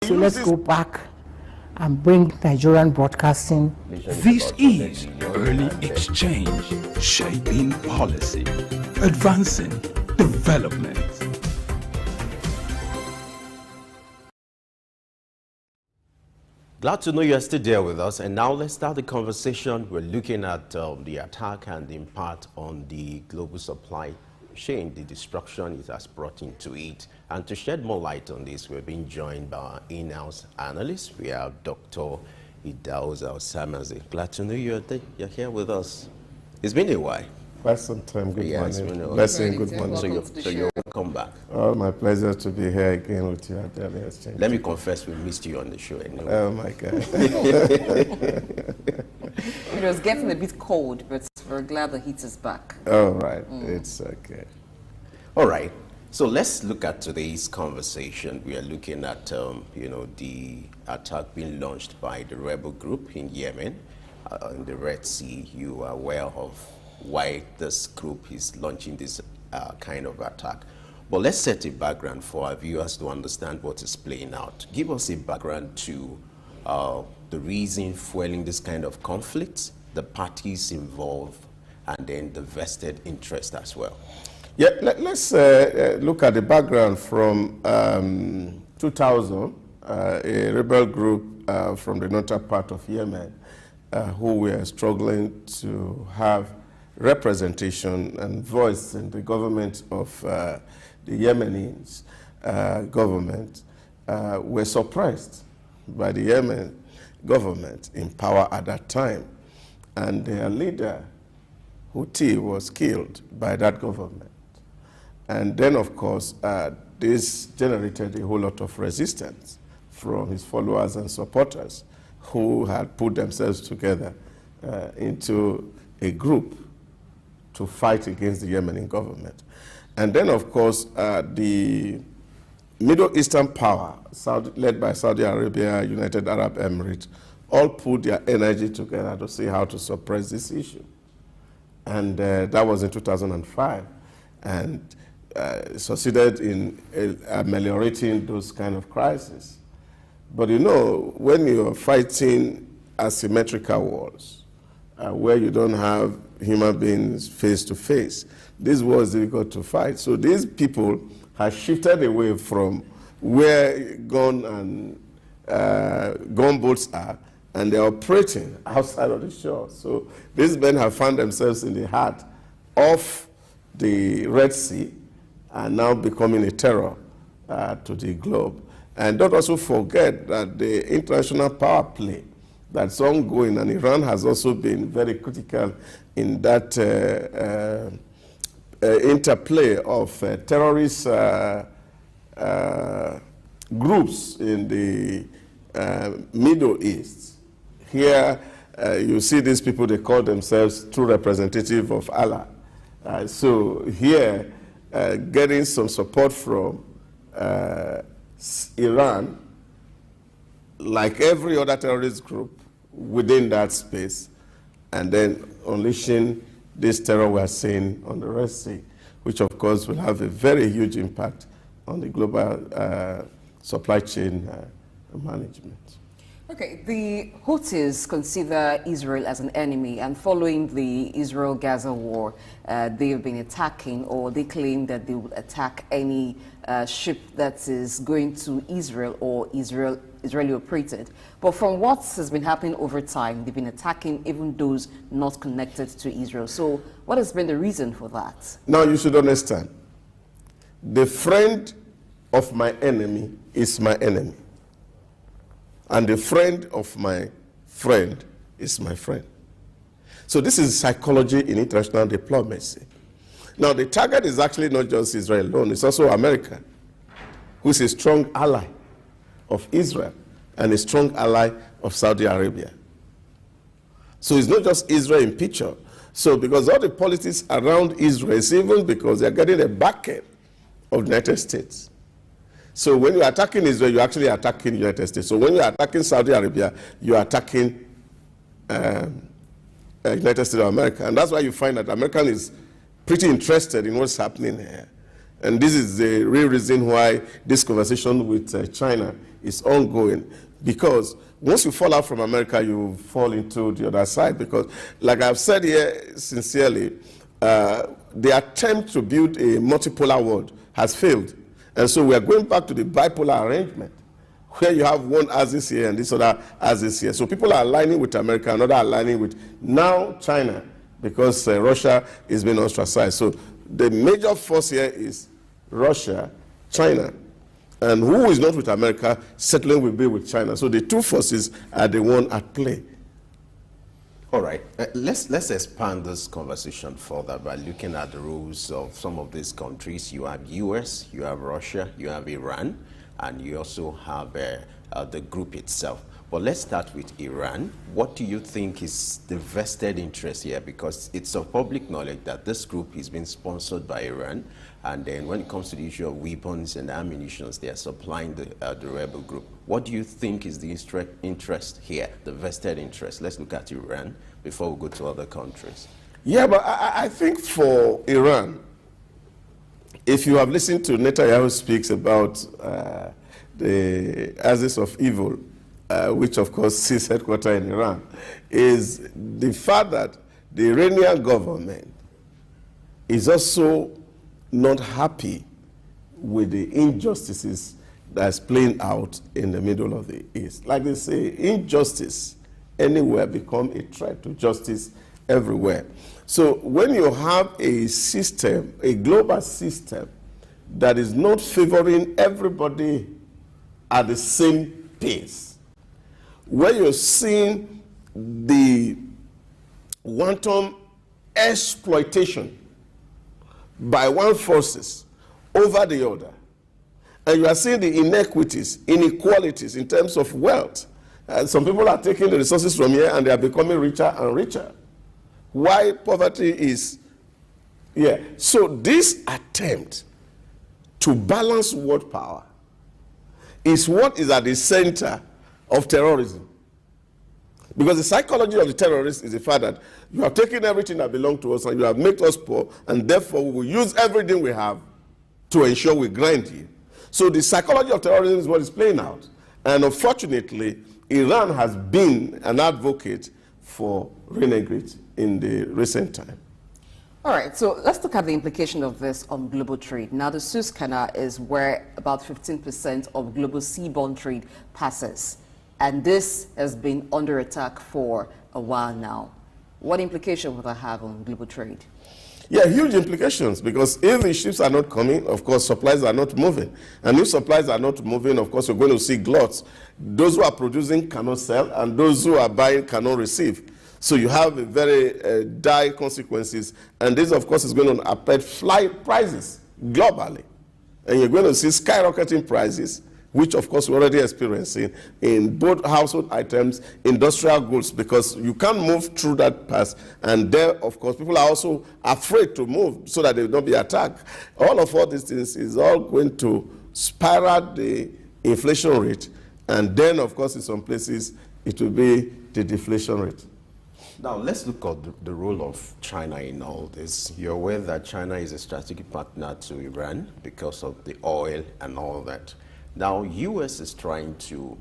So let's go back and bring Nigerian broadcasting. This is Early Exchange, shaping policy, advancing development. Glad to know you're still there with us. And now let's start the conversation. We're looking at the attack and the impact on the global supply chain, the destruction it has brought into it. And to shed more light on this, we're being joined by our in-house analyst. We have Dr. Idauza Osamaze. Glad to know you're here with us. It's been a while. Quite some time. Good morning. Blessing, good morning. So you're welcome back. Oh, my pleasure to be here again with you at the Early Exchange. Let me confess, we missed you on the show anyway. Oh my God. It was getting a bit cold, but we're glad the heat is back. Oh, right. It's okay. All right. So let's look at today's conversation. We are looking at, the attack being launched by the rebel group in Yemen, in the Red Sea. You are aware of why this group is launching this kind of attack. But let's set a background for our viewers to understand what is playing out. Give us a background to the reason fueling this kind of conflict, the parties involved, and then the vested interest as well. Yeah, let's look at the background from 2000, a rebel group from the northern part of Yemen who were struggling to have representation and voice in the government of the Yemenis government, were suppressed by the Yemen government in power at that time. And their leader, Houthi, was killed by that government. And then, of course, this generated a whole lot of resistance from his followers and supporters who had put themselves together into a group to fight against the Yemeni government. And then, of course, the Middle Eastern power, led by Saudi Arabia, United Arab Emirates, all put their energy together to see how to suppress this issue. And that was in 2005. And succeeded in ameliorating those kind of crises. But you know, when you're fighting asymmetrical wars, where you don't have human beings face to face, this war is difficult to fight. So these people have shifted away from where gunboats are, and they're operating outside of the shore. So these men have found themselves in the heart of the Red Sea and now becoming a terror to the globe. And don't also forget that the international power play that's ongoing, and Iran has also been very critical in that interplay of terrorist groups in the Middle East. Here you see these people, they call themselves true representative of Allah. So here, getting some support from Iran, like every other terrorist group within that space, and then unleashing this terror we're seeing on the Red Sea, which of course will have a very huge impact on the global supply chain management. Okay, the Houthis consider Israel as an enemy, and following the Israel-Gaza war, they have been attacking, or they claim that they would attack any ship that is going to Israel or Israeli operated. But from what has been happening over time, they've been attacking even those not connected to Israel. So what has been the reason for that? Now you should understand, the friend of my enemy is my enemy. And the friend of my friend is my friend. So this is psychology in international diplomacy. Now the target is actually not just Israel alone, it's also America, who is a strong ally of Israel and a strong ally of Saudi Arabia. So it's not just Israel in picture. So because all the politics around Israel is even because they're getting a backing of the United States. So when you're attacking Israel, you're actually attacking the United States. So when you're attacking Saudi Arabia, you're attacking United States of America. And that's why you find that American is pretty interested in what's happening here. And this is the real reason why this conversation with China is ongoing. Because once you fall out from America, you fall into the other side. Because, like I've said here sincerely, the attempt to build a multipolar world has failed. And so we are going back to the bipolar arrangement, where you have one axis here and this other axis here. So people are aligning with America, another aligning with now China, because Russia is being ostracized. So the major force here is Russia, China. And who is not with America, certainly will be with China. So the two forces are the one at play. All right, let's expand this conversation further by looking at the rules of some of these countries. You have US, you have Russia, you have Iran, and you also have the group itself. But let's start with Iran. What do you think is the vested interest here? Because it's of public knowledge that this group is being sponsored by Iran. And then when it comes to the issue of weapons and ammunition, they are supplying the rebel group. What do you think is the interest here, the vested interest? Let's look at Iran before we go to other countries. Yeah, but I think for Iran, if you have listened to Netanyahu speaks about the axis of evil, which of course is headquartered in Iran, is the fact that the Iranian government is also not happy with the injustices that's playing out in the middle of the East. Like they say, injustice anywhere become a threat to justice everywhere. So when you have a system, a global system, that is not favoring everybody at the same pace, where you're seeing the wanton exploitation by one forces over the other, and you are seeing the inequities, inequalities in terms of wealth. And some people are taking the resources from here and they are becoming richer and richer. Why poverty is, yeah. So this attempt to balance world power is what is at the center of terrorism. Because the psychology of the terrorist is the fact that you have taken everything that belongs to us and you have made us poor, and therefore we will use everything we have to ensure we grind you. So the psychology of terrorism is what is playing out. And unfortunately, Iran has been an advocate for renegade in the recent time. All right, so let's look at the implication of this on global trade. Now, the Suez Canal is where about 15% of global seaborne trade passes. And this has been under attack for a while now. What implication will that have on global trade? Yeah, huge implications, because if the ships are not coming, of course, supplies are not moving. And if supplies are not moving, of course, you're going to see gluts. Those who are producing cannot sell, and those who are buying cannot receive. So you have a very dire consequences. And this, of course, is going to affect flight prices globally. And you're going to see skyrocketing prices, which, of course, we're already experiencing in both household items, industrial goods, because you can't move through that pass. And there, of course, people are also afraid to move so that they will not be attacked. All these things is all going to spiral the inflation rate. And then, of course, in some places, it will be the deflation rate. Now, let's look at the role of China in all this. You're aware that China is a strategic partner to Iran because of the oil and all that. Now, U.S. is trying to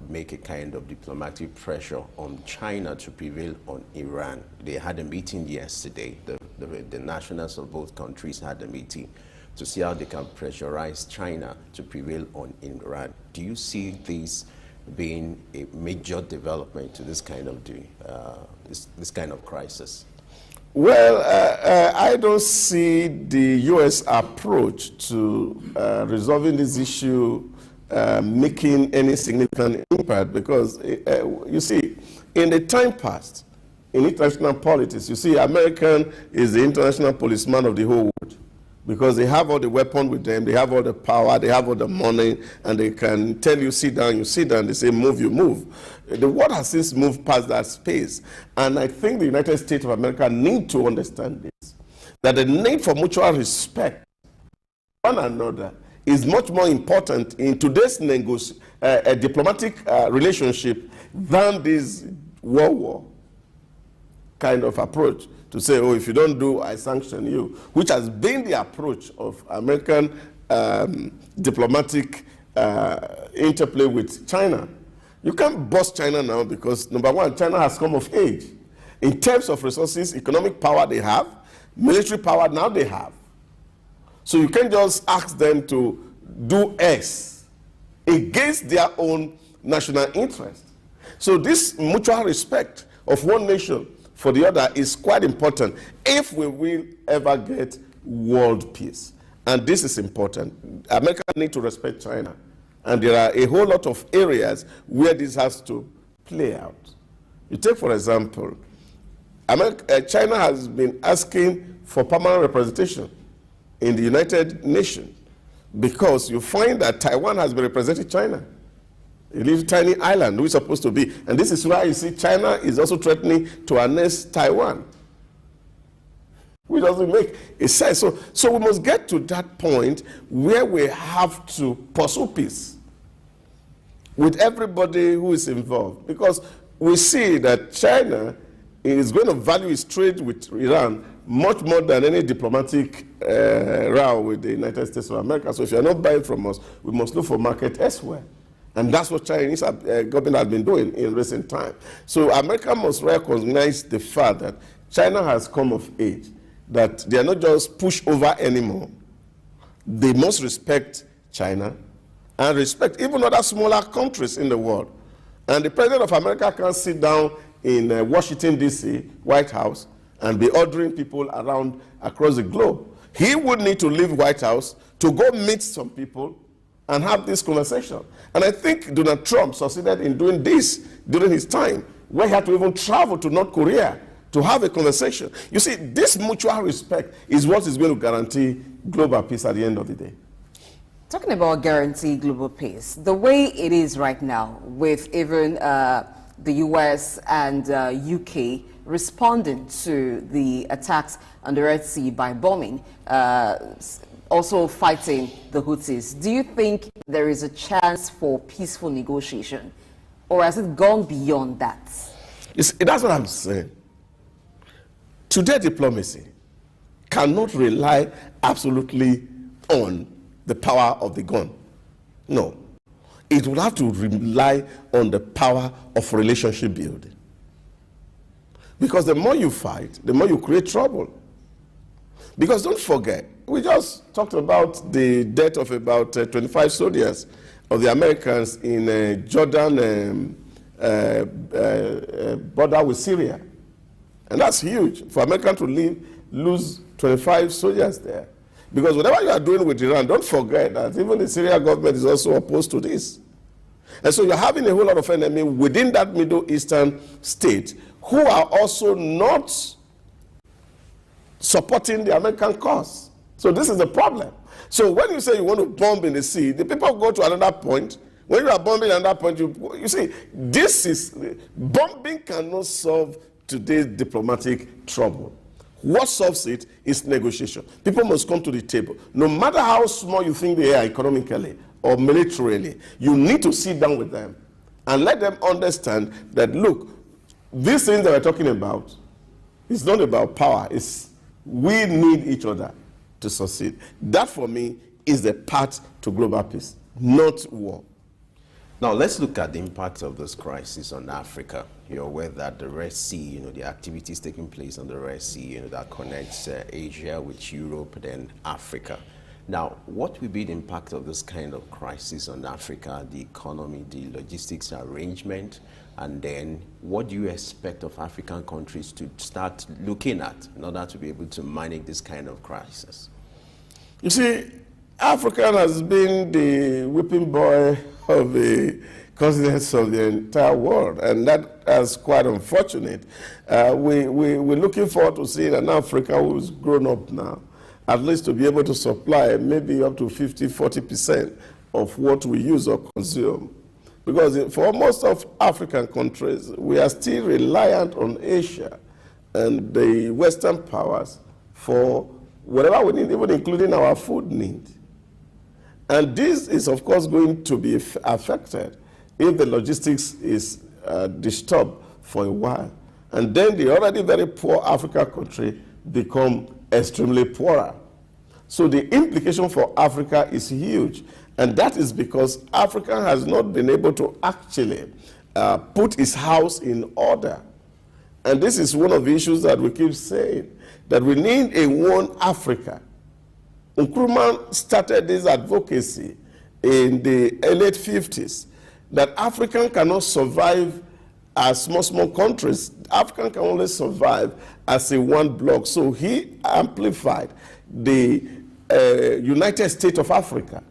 make a kind of diplomatic pressure on China to prevail on Iran. They had a meeting yesterday. The nationals of both countries had a meeting to see how they can pressurize China to prevail on Iran. Do you see this being a major development to this kind of this kind of crisis? Well, I don't see the U.S. approach to resolving this issue making any significant impact, because, you see, in the time past, in international politics, you see, American is the international policeman of the whole world, because they have all the weapons with them, they have all the power, they have all the money, and they can tell you sit down, you sit down, they say move, you move. The world has since moved past that space, and I think the United States of America need to understand this, that the need for mutual respect for one another is much more important in today's diplomatic relationship than this war kind of approach. to say, oh, if you don't do, I sanction you, which has been the approach of American diplomatic interplay with China. You can't bust China now because, number one, China has come of age. In terms of resources, economic power they have, military power now they have. So you can't just ask them to do X against their own national interest. So this mutual respect of one nation for the other is quite important if we will ever get world peace. And this is important. America needs to respect China. And there are a whole lot of areas where this has to play out. You take, for example, China has been asking for permanent representation in the United Nations because you find that Taiwan has been representing China. A little tiny island, which is supposed to be. And this is why you see China is also threatening to annex Taiwan, which doesn't make a sense. So we must get to that point where we have to pursue peace with everybody who is involved. Because we see that China is going to value its trade with Iran much more than any diplomatic row with the United States of America. So if you're not buying from us, we must look for market elsewhere. And that's what Chinese government has been doing in recent time. So America must recognize the fact that China has come of age, that they are not just pushed over anymore. They must respect China and respect even other smaller countries in the world. And the president of America can't sit down in Washington, D.C., White House, and be ordering people around across the globe. He would need to leave White House to go meet some people and have this conversation. And I think Donald Trump succeeded in doing this during his time, where he had to even travel to North Korea to have a conversation. You see, this mutual respect is what is going to guarantee global peace at the end of the day. Talking about guarantee global peace, the way it is right now, with even the US and UK responding to the attacks on the Red Sea by bombing, also fighting the Houthis, do you think there is a chance for peaceful negotiation, or has it gone beyond that? You see, that's what I'm saying. Today, diplomacy cannot rely absolutely on the power of the gun. No. It will have to rely on the power of relationship building. Because the more you fight, the more you create trouble. Because don't forget, we just talked about the death of about 25 soldiers of the Americans in Jordan border with Syria. And that's huge for America to lose 25 soldiers there. Because whatever you are doing with Iran, don't forget that even the Syrian government is also opposed to this. And so you're having a whole lot of enemy within that Middle Eastern state who are also not supporting the American cause. So this is the problem. So when you say you want to bomb in the sea, the people go to another point. When you are bombing another point, you see, bombing cannot solve today's diplomatic trouble. What solves it is negotiation. People must come to the table. No matter how small you think they are economically or militarily, you need to sit down with them and let them understand that, look, these things that we're talking about, it's not about power. It's we need each other to succeed. That, for me, is the path to global peace, not war. Now, let's look at the impact of this crisis on Africa. You're aware that the Red Sea, the activities taking place on the Red Sea, that connects Asia with Europe, then Africa. Now, what will be the impact of this kind of crisis on Africa, the economy, the logistics arrangement, and then what do you expect of African countries to start looking at in order to be able to manage this kind of crisis? You see, Africa has been the whipping boy of the continents of the entire world, and that is quite unfortunate. We're looking forward to seeing an Africa who's grown up now, at least to be able to supply maybe up to 50–40% of what we use or consume. Because for most of African countries, we are still reliant on Asia and the Western powers for whatever we need, even including our food need. And this is, of course, going to be affected if the logistics is disturbed for a while. And then the already very poor African country become extremely poorer. So the implication for Africa is huge. And that is because Africa has not been able to actually put its house in order. And this is one of the issues that we keep saying, that we need a one Africa. Nkrumah started this advocacy in the late 50s, that Africa cannot survive as small countries. Africa can only survive as a one bloc. So he amplified the United States of Africa,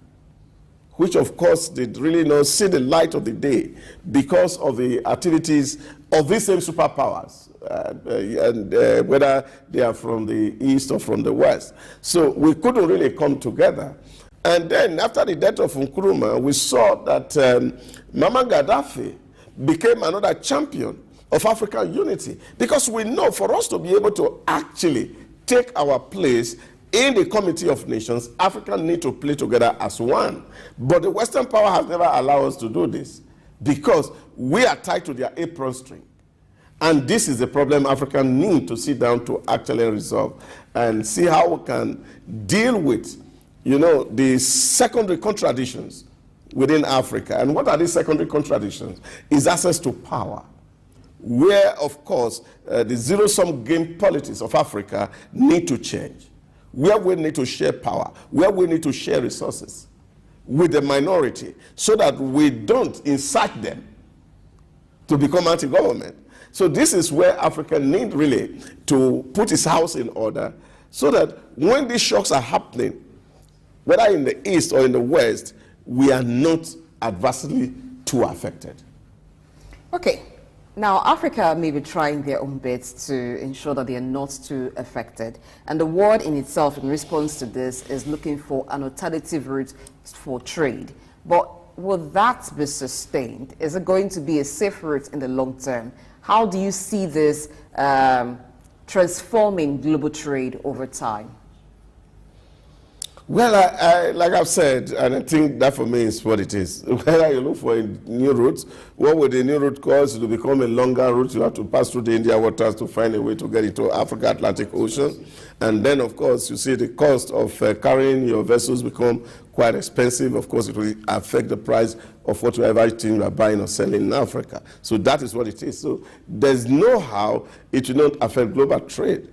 which of course did really not see the light of the day because of the activities of these same superpowers, whether they are from the East or from the West. So we couldn't really come together. And then after the death of Nkrumah, we saw that Muammar Gaddafi became another champion of African unity, because we know for us to be able to actually take our place in the Committee of Nations, Africa need to play together as one. But the Western power has never allowed us to do this, because we are tied to their apron string. And this is the problem Africa need to sit down to actually resolve and see how we can deal with, the secondary contradictions within Africa. And what are these secondary contradictions? Is access to power, where, of course, the zero-sum game politics of Africa need to change, where we need to share power, where we need to share resources with the minority, so that we don't incite them to become anti-government. So this is where Africa need really to put its house in order, so that when these shocks are happening, whether in the East or in the West, we are not adversely too affected. Okay. Now, Africa may be trying their own best to ensure that they are not too affected. And the world in itself, in response to this, is looking for an alternative route for trade. But will that be sustained? Is it going to be a safe route in the long term? How do you see this transforming global trade over time? Well, I like I've said, and I think that for me is what it is. Whether you look for a new route, what would the new route cause? It will become a longer route. You have to pass through the Indian waters to find a way to get into Africa Atlantic Ocean. And then, of course, you see the cost of carrying your vessels become quite expensive. Of course, it will affect the price of whatever thing you are buying or selling in Africa. So that is what it is. So there's no how it will not affect global trade.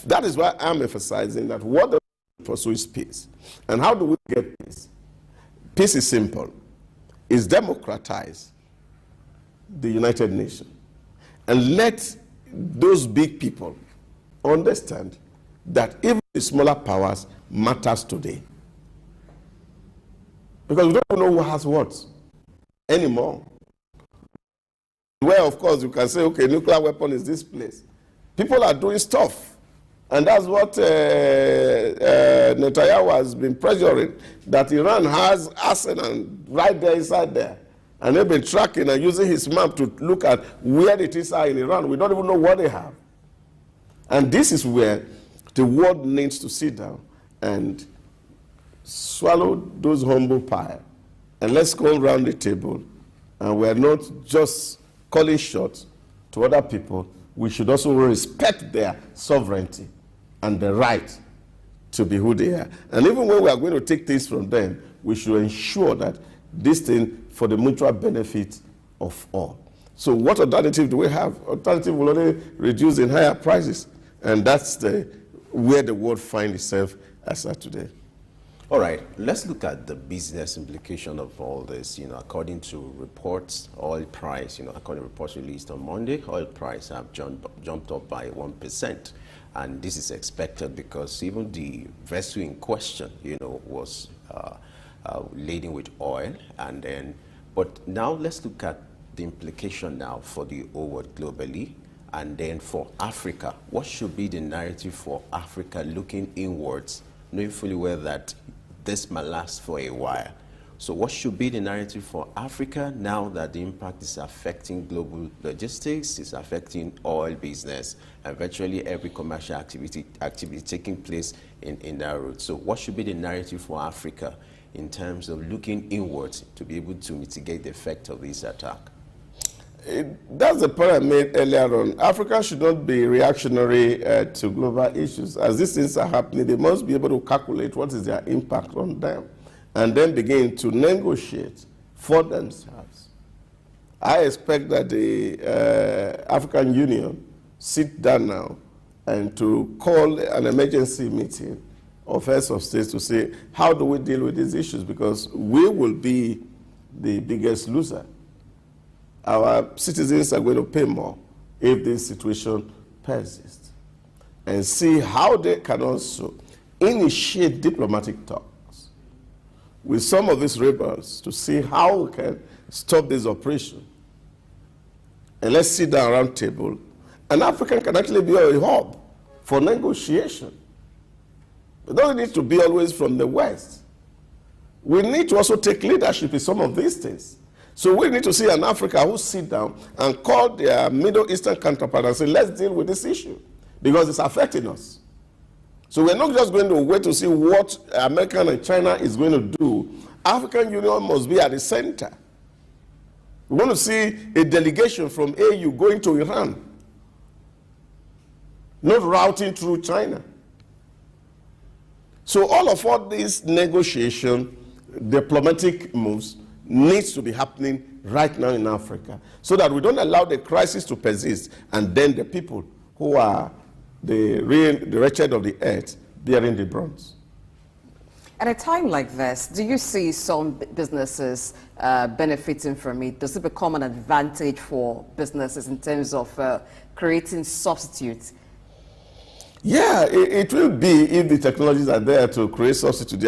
That is why I'm emphasizing that what the pursue is peace. And how do we get peace? Peace is simple. It's democratize the United Nations and let those big people understand that even the smaller powers matters today. Because we don't know who has what anymore. Where, of course, you can say, okay, nuclear weapon is this place. People are doing stuff. And that's what Netanyahu has been pressuring, that Iran has arsenal right there inside there. And they've been tracking and using his map to look at where it is in Iran. We don't even know what they have. And this is where the world needs to sit down and swallow those humble pie. And let's go around the table. And we're not just calling shots to other people. We should also respect their sovereignty and the right to be who they are. And even when we are going to take things from them, we should ensure that this thing for the mutual benefit of all. So what alternative do we have? Alternative will only reduce in higher prices. And that's where the world finds itself as of today. All right, let's look at the business implication of all this. According to reports, oil price, according to reports released on Monday, oil price have jumped up by 1%. And this is expected because even the vessel in question, was laden with oil. But now let's look at the implication now for the whole world globally. And then for Africa, what should be the narrative for Africa looking inwards, knowing fully well that this might last for a while? So what should be the narrative for Africa now that the impact is affecting global logistics, is affecting oil business, and virtually every commercial activity taking place in that route? So what should be the narrative for Africa in terms of looking inwards to be able to mitigate the effect of this attack? That's the point I made earlier on. Africa should not be reactionary to global issues. As these things are happening, they must be able to calculate what is their impact on them and then begin to negotiate for themselves. I expect that the African Union sit down now and to call an emergency meeting of heads of states to say, how do we deal with these issues? Because we will be the biggest loser. Our citizens are going to pay more if this situation persists. And see how they can also initiate diplomatic talks with some of these rebels to see how we can stop this operation. And let's sit down around table. And Africa can actually be a hub for negotiation. It doesn't need to be always from the West. We need to also take leadership in some of these things. So we need to see an Africa who sit down and call their Middle Eastern counterpart and say, let's deal with this issue because it's affecting us. So we're not just going to wait to see what America and China is going to do. African Union must be at the center. We want to see a delegation from AU going to Iran, not routing through China. So all these negotiation, diplomatic moves needs to be happening right now in Africa so that we don't allow the crisis to persist and then the people who are the wretched of the earth bearing the brunt. At a time like this, do you see some businesses benefiting from it? Does it become an advantage for businesses in terms of creating substitutes? Yeah, it will be if the technologies are there to create substitutes.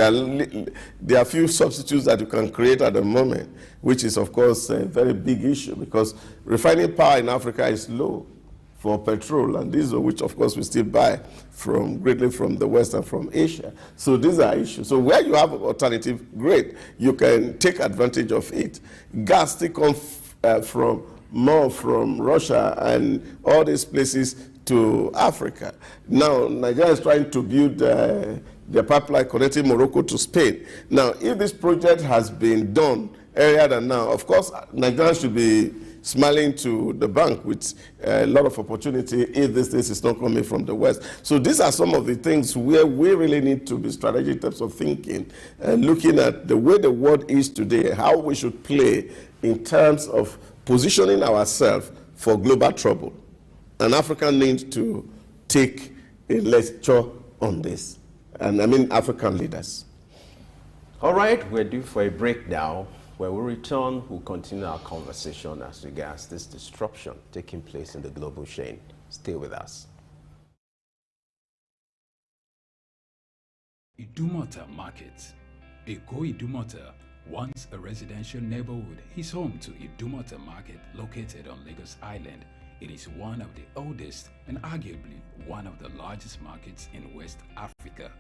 There are few substitutes that you can create at the moment, which is, of course, a very big issue because refining power in Africa is low for petrol and diesel, which, of course, we still buy greatly from the West and from Asia. So these are issues. So where you have an alternative, great, you can take advantage of it. Gas still comes from Russia and all these places to Africa. Now, Nigeria is trying to build the pipeline connecting Morocco to Spain. Now, if this project has been done earlier than now, of course, Nigeria should be smiling to the bank with a lot of opportunity if this thing is not coming from the West. So these are some of the things where we really need to be strategic in terms of thinking and looking at the way the world is today, how we should play in terms of positioning ourselves for global trouble. And Africa needs to take a lecture on this. And I mean African leaders. All right, we're due for a break now. When we return, we'll continue our conversation as regards this disruption taking place in the global chain. Stay with us. Idumota Market. Eko Idumota, once a residential neighborhood, is home to Idumota Market located on Lagos Island. It is one of the oldest and arguably one of the largest markets in West Africa.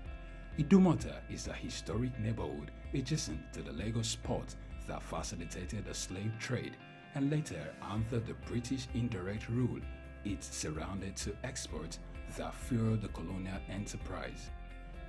Idumota is a historic neighborhood adjacent to the Lagos port that facilitated the slave trade and later, under the British indirect rule, it surrounded to exports that fueled the colonial enterprise.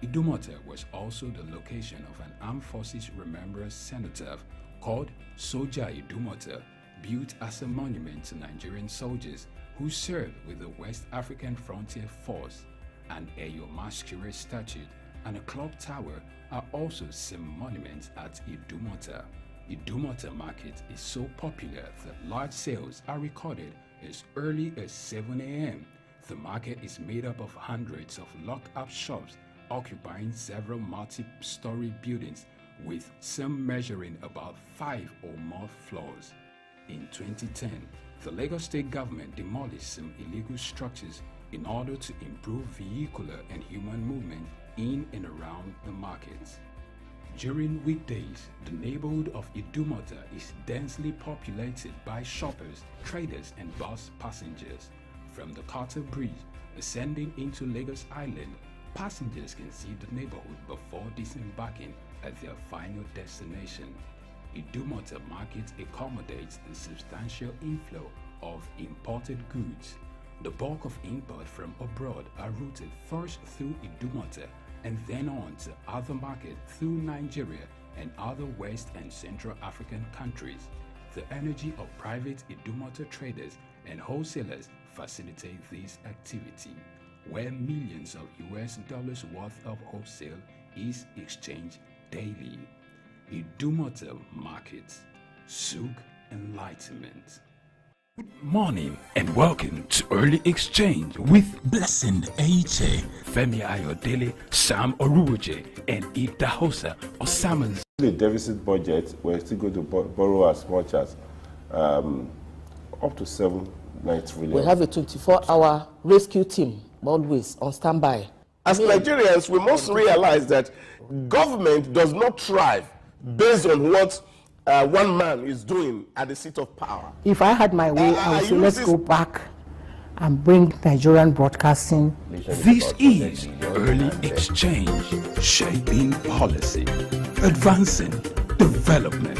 Idumota was also the location of an armed forces remembrance cenotaph called Soja Idumota, built as a monument to Nigerian soldiers who served with the West African Frontier Force. An Eyo Masquerade statue and a clock tower are also some monuments at Idumota. Idumota Market is so popular that large sales are recorded as early as 7 a.m. The market is made up of hundreds of locked-up shops occupying several multi-story buildings, with some measuring about 5 or more floors. In 2010, the Lagos State government demolished some illegal structures in order to improve vehicular and human movement in and around the markets. During weekdays, the neighborhood of Idumota is densely populated by shoppers, traders, and bus passengers. From the Carter Bridge ascending into Lagos Island, passengers can see the neighborhood before disembarking at their final destination. Idumota Market accommodates the substantial inflow of imported goods. The bulk of import from abroad are routed first through Idumota and then on to other markets through Nigeria and other West and Central African countries. the energy of private Idumota traders and wholesalers facilitate this activity, where millions of US dollars worth of wholesale is exchanged daily. Idumota Markets, Souq Enlightenment. Good morning and welcome to Early Exchange with Blessing Aiche, Femi Ayodele, Sam Oruoje, and Ida Hosa Osamans. The deficit budget, we're still going to borrow as much as up to 7-9 trillion. We have a 24-hour rescue team always on standby. As Nigerians, we must realize that government does not thrive based on what one man is doing at the seat of power. If I had my way, I would say let's go back and bring Nigerian broadcasting. This is Early Exchange, shaping policy, advancing development.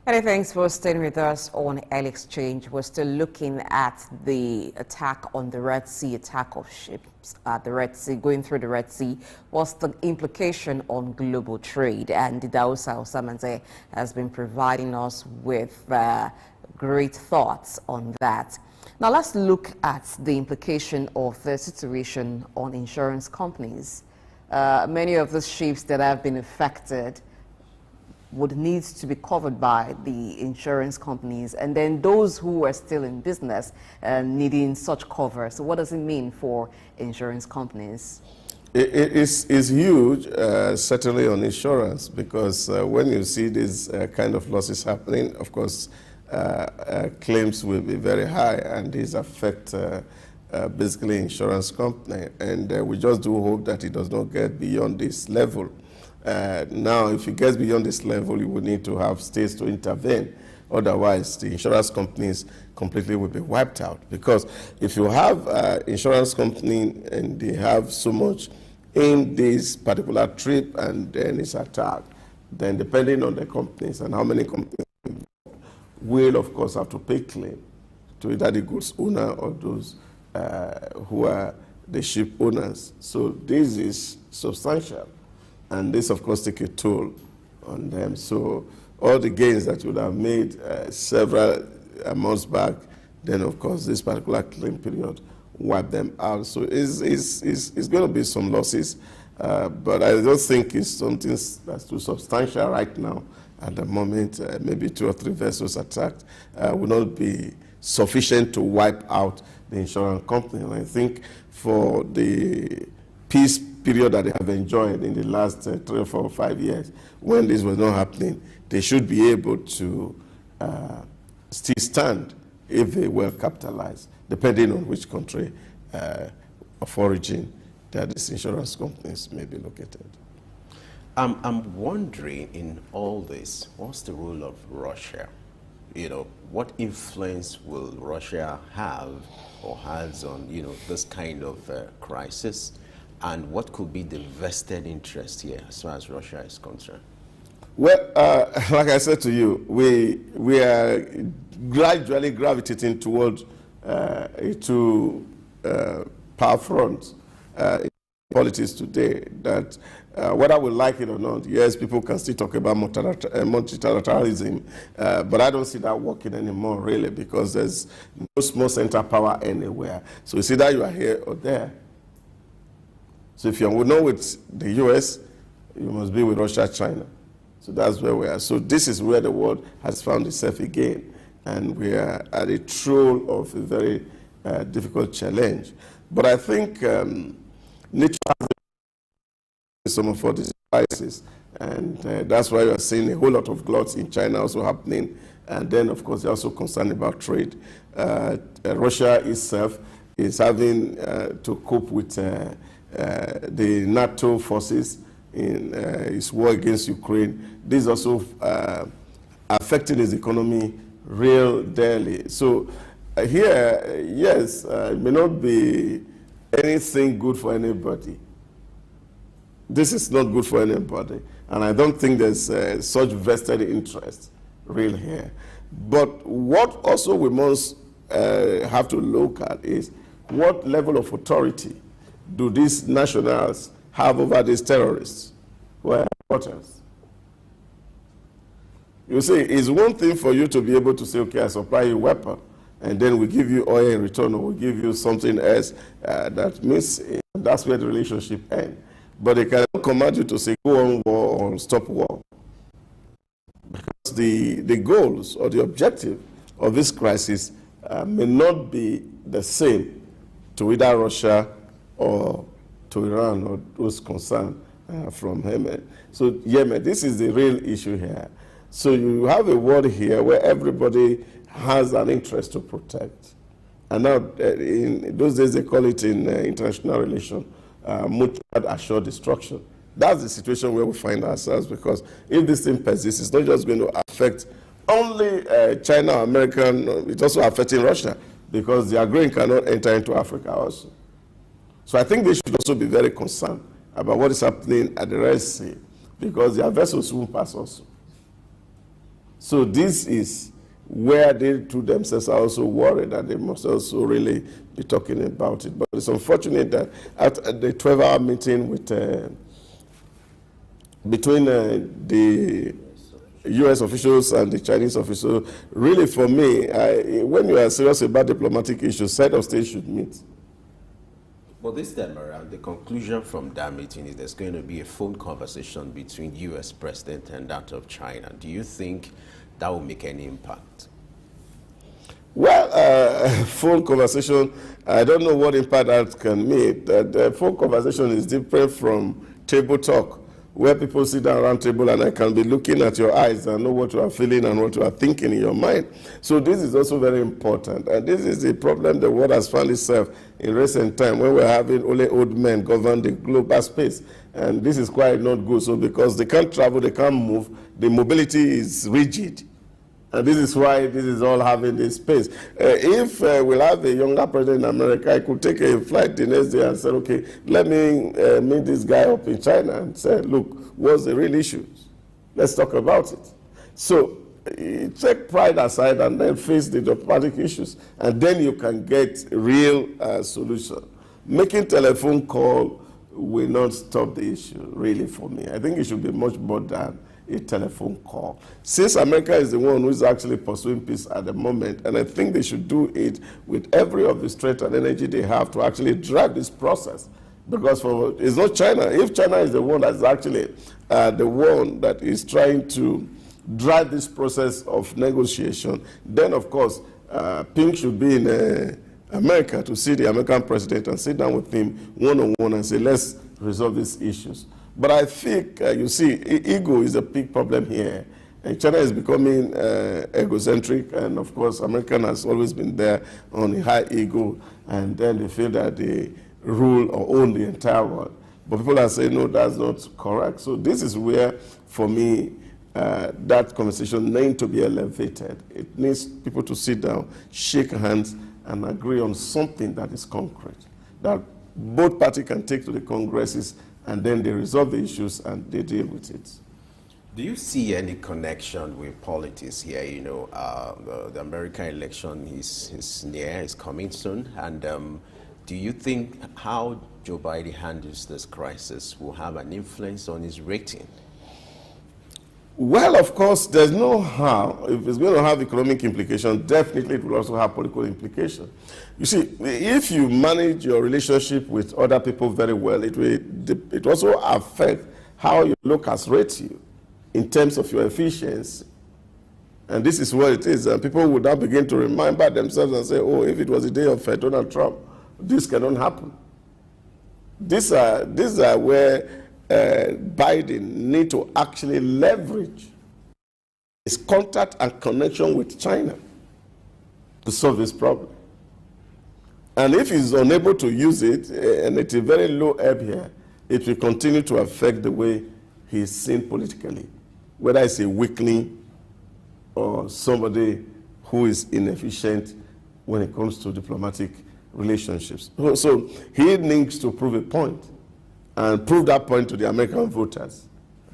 Many thanks for staying with us on Early Exchange. We're still looking at the attack on the Red Sea, attack of ships at the Red Sea, going through the Red Sea. What's the implication on global trade? And Dausa Osamanze has been providing us with great thoughts on that. Now let's look at the implication of the situation on insurance companies. Many of the ships that have been affected would need to be covered by the insurance companies, and then those who are still in business needing such cover. So what does it mean for insurance companies? It's huge, certainly on insurance, because when you see these kind of losses happening, of course, claims will be very high, and these affect basically insurance company. And we just do hope that it does not get beyond this level. Now, if it gets beyond this level, you would need to have states to intervene. Otherwise, the insurance companies completely will be wiped out. Because if you have insurance company and they have so much in this particular trip and then it's attacked, then depending on the companies and how many companies will, of course, have to pay claim to either the goods owner or those who are the ship owners. So this is substantial. And this, of course, take a toll on them. So all the gains that you would have made several months back, then, of course, this particular claim period wipe them out. So it's going to be some losses, but I don't think it's something that's too substantial right now. At the moment, maybe 2 or 3 vessels attacked will not be sufficient to wipe out the insurance company. And I think for the peace period that they have enjoyed in the last 3 or 4 or 5 years, when this was not happening, they should be able to still stand if they well capitalized, depending on which country of origin that these insurance companies may be located. I'm wondering, in all this, what's the role of Russia? You know, what influence will Russia have or has on, this kind of crisis? And what could be the vested interest here as far as Russia is concerned? Well, like I said to you, we are gradually gravitating toward two power fronts in politics today that whether we like it or not, yes, people can still talk about multilateralism, but I don't see that working anymore, really, because there's no small center power anywhere. So it's either you are here or there. So if you're not with the US, you must be with Russia, China. So that's where we are. So this is where the world has found itself again. And we are at a throw of a very difficult challenge. But I think nature has some of all these crises. And that's why we are seeing a whole lot of gluts in China also happening. And then, of course, they're also concerned about trade. Russia itself is having to cope with the NATO forces in its war against Ukraine. This is also affecting its economy real dearly. So here, yes, it may not be anything good for anybody. This is not good for anybody. And I don't think there's such vested interest real here. But what also we must have to look at is what level of authority do these nationals have over these terrorists? Well, What else? You see, it's one thing for you to be able to say, okay, I supply you a weapon, and then we give you oil in return, or we give you something else. That means that's where the relationship ends. But they cannot command you to say, go on war or stop war. Because the goals or the objective of this crisis may not be the same to either Russia or to Iran or those concerned from Yemen. So Yemen, this is the real issue here. So you have a world here where everybody has an interest to protect. And now, in those days, they call it in international relations, mutual assured destruction. That's the situation where we find ourselves, because if this thing persists, it's not just going to affect only China or America, it's also affecting Russia, because their grain cannot enter into Africa also. So I think they should also be very concerned about what is happening at the Red Sea, because their vessels will pass also. So this is where they too themselves are also worried, and they must also really be talking about it. But it's unfortunate that at the 12-hour meeting with between the U.S. officials and the Chinese officials, really for me, when you are serious about diplomatic issues, head of state should meet. Well, this time around, the conclusion from that meeting is there's going to be a phone conversation between U.S. President and that of China. Do you think that will make any impact? Well, phone conversation, I don't know what impact that can make. The phone conversation is different from table talk, where people sit down around table and I can be looking at your eyes and know what you are feeling and what you are thinking in your mind. So this is also very important. And this is the problem the world has found itself in recent time, when we're having only old men govern the global space. And this is quite not good. So because they can't travel, they can't move, the mobility is rigid. And this is why this is all having this space. If we'll have a younger president in America, I could take a flight the next day and say, okay, let me meet this guy up in China and say, look, what's the real issues? Let's talk about it. So take pride aside and then face the diplomatic issues, and then you can get real solution. Making telephone call will not stop the issue, really, for me. I think it should be much more than a telephone call. Since America is the one who is actually pursuing peace at the moment, and I think they should do it with every of the strength and energy they have to actually drive this process. Because it's not China. If China is the one that's actually the one that is trying to drive this process of negotiation, then of course, Pink should be in America to see the American president and sit down with him one-on-one and say, let's resolve these issues. But I think, you see, ego is a big problem here. And China is becoming egocentric, and of course, America has always been there on a high ego, and then they feel that they rule or own the entire world. But people are saying, no, that's not correct. So this is where, for me, that conversation needs to be elevated. It needs people to sit down, shake hands, and agree on something that is concrete, that both parties can take to the Congresses, and then they resolve the issues and they deal with it. Do you see any connection with politics here? You know, the American election is near, is coming soon. And do you think how Joe Biden handles this crisis will have an influence on his rating? Well, of course, there's no how. If it's going to have economic implications, definitely it will also have political implications. You see, if you manage your relationship with other people very well, it also affect how you look as rating in terms of your efficiency. And this is what it is. And people would now begin to remember themselves and say, oh, if it was the day of Donald Trump, this cannot happen. These are where Biden need to actually leverage his contact and connection with China to solve this problem. And if he's unable to use it, and it's a very low ebb here, it will continue to affect the way he's seen politically, whether it's a weakling or somebody who is inefficient when it comes to diplomatic relationships. So he needs to prove a point, and prove that point to the American voters,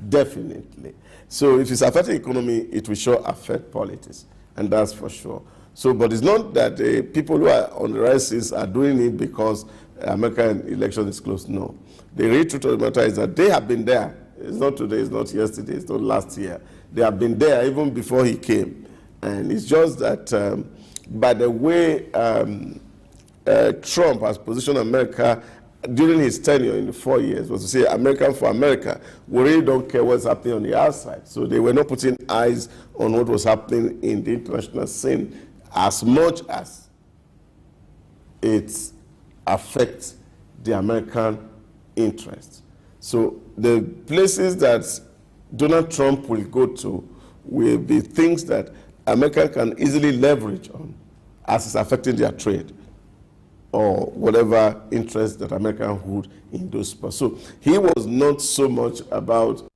definitely. So if it's affecting economy, it will sure affect politics, and that's for sure. So, but it's not that people who are on the races are doing it because American election is close. No. The real truth of the matter is that they have been there It's not today, it's not yesterday, it's not last year. They have been there even before he came. And it's just that by the way Trump has positioned America during his tenure in the 4 years was to say, American for America, we really don't care what's happening on the outside. So they were not putting eyes on what was happening in the international scene as much as it affects the American interests. So the places that Donald Trump will go to will be things that America can easily leverage on as it's affecting their trade or whatever interest that America hold in those spots. So he was not so much about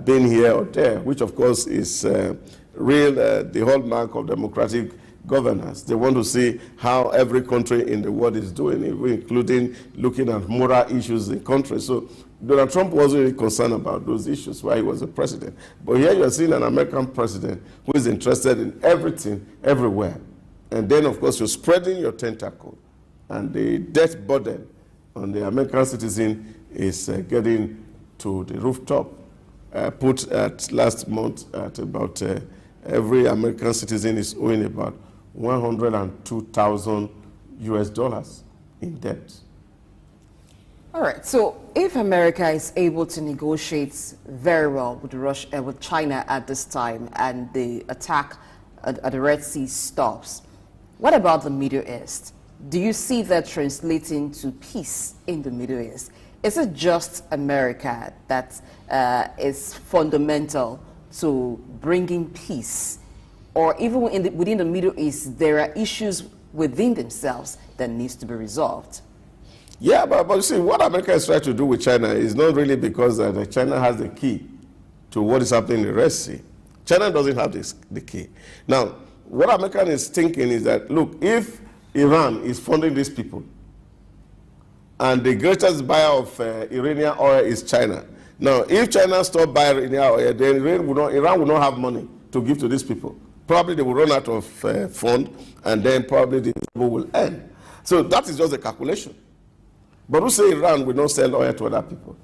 being here or there, which of course is the hallmark of democratic governance. They want to see how every country in the world is doing, including looking at moral issues in countries. So Donald Trump wasn't really concerned about those issues while he was the president. But here you're seeing an American president who is interested in everything, everywhere. And then, of course, you're spreading your tentacle. And the debt burden on the American citizen is getting to the rooftop. Put at last month at about every American citizen is owing about $102,000 US in debt. All right. So, if America is able to negotiate very well with China at this time, and the attack at the Red Sea stops, what about the Middle East? Do you see that translating to peace in the Middle East? Is it just America that is fundamental to bringing peace? Or even within the Middle East, there are issues within themselves that needs to be resolved? Yeah, but you see, what America is trying to do with China is not really because China has the key to what is happening in the Red Sea. China doesn't have the key. Now, what America is thinking is that, look, if Iran is funding these people, and the greatest buyer of Iranian oil is China. Now, if China stops buying Iranian oil, then Iran will not have money to give to these people. Probably they will run out of fund, and then probably the war will end. So that is just a calculation. But who say Iran will not sell oil to other people?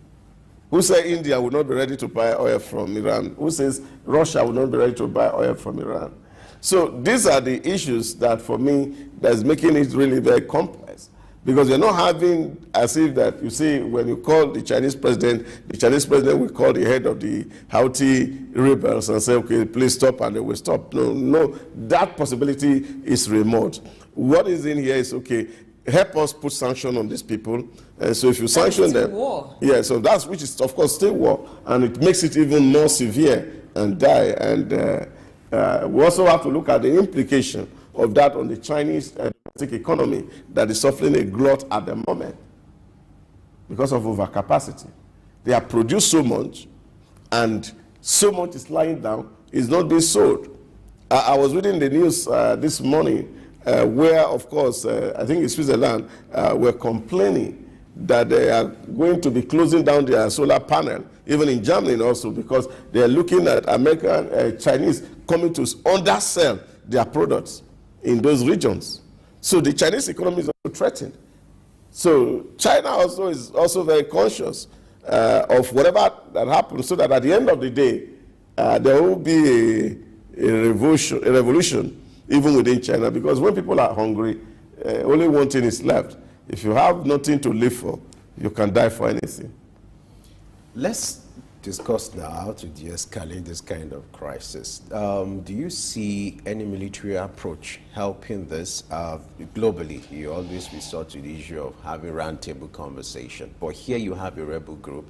Who say India will not be ready to buy oil from Iran? Who says Russia will not be ready to buy oil from Iran? So these are the issues that, for me, that's making it really very complex. Because you're not having, as if that, you see, when you call the Chinese president will call the head of the Houthi rebels and say, okay, please stop, and they will stop. No, that possibility is remote. What is in here is, okay, help us put sanction on these people. So if you sanction them, war. Yeah, so that's, which is, of course, still war, and it makes it even more severe and dire. And we also have to look at the implication of that on the Chinese economy that is suffering a glut at the moment because of overcapacity. They have produced so much, and so much is lying down, is not being sold. I was reading the news this morning where, of course, I think in Switzerland, were complaining that they are going to be closing down their solar panel, even in Germany also, because they are looking at American, Chinese coming to undersell their products in those regions. So the Chinese economy is also threatened. So China also is also very conscious of whatever that happens, so that at the end of the day, there will be a revolution even within China, because when people are hungry, only one thing is left. If you have nothing to live for, you can die for anything. Let's discuss now how to de-escalate this kind of crisis. Do you see any military approach helping this? Globally, you always resort to the issue of having roundtable conversation. But here you have a rebel group,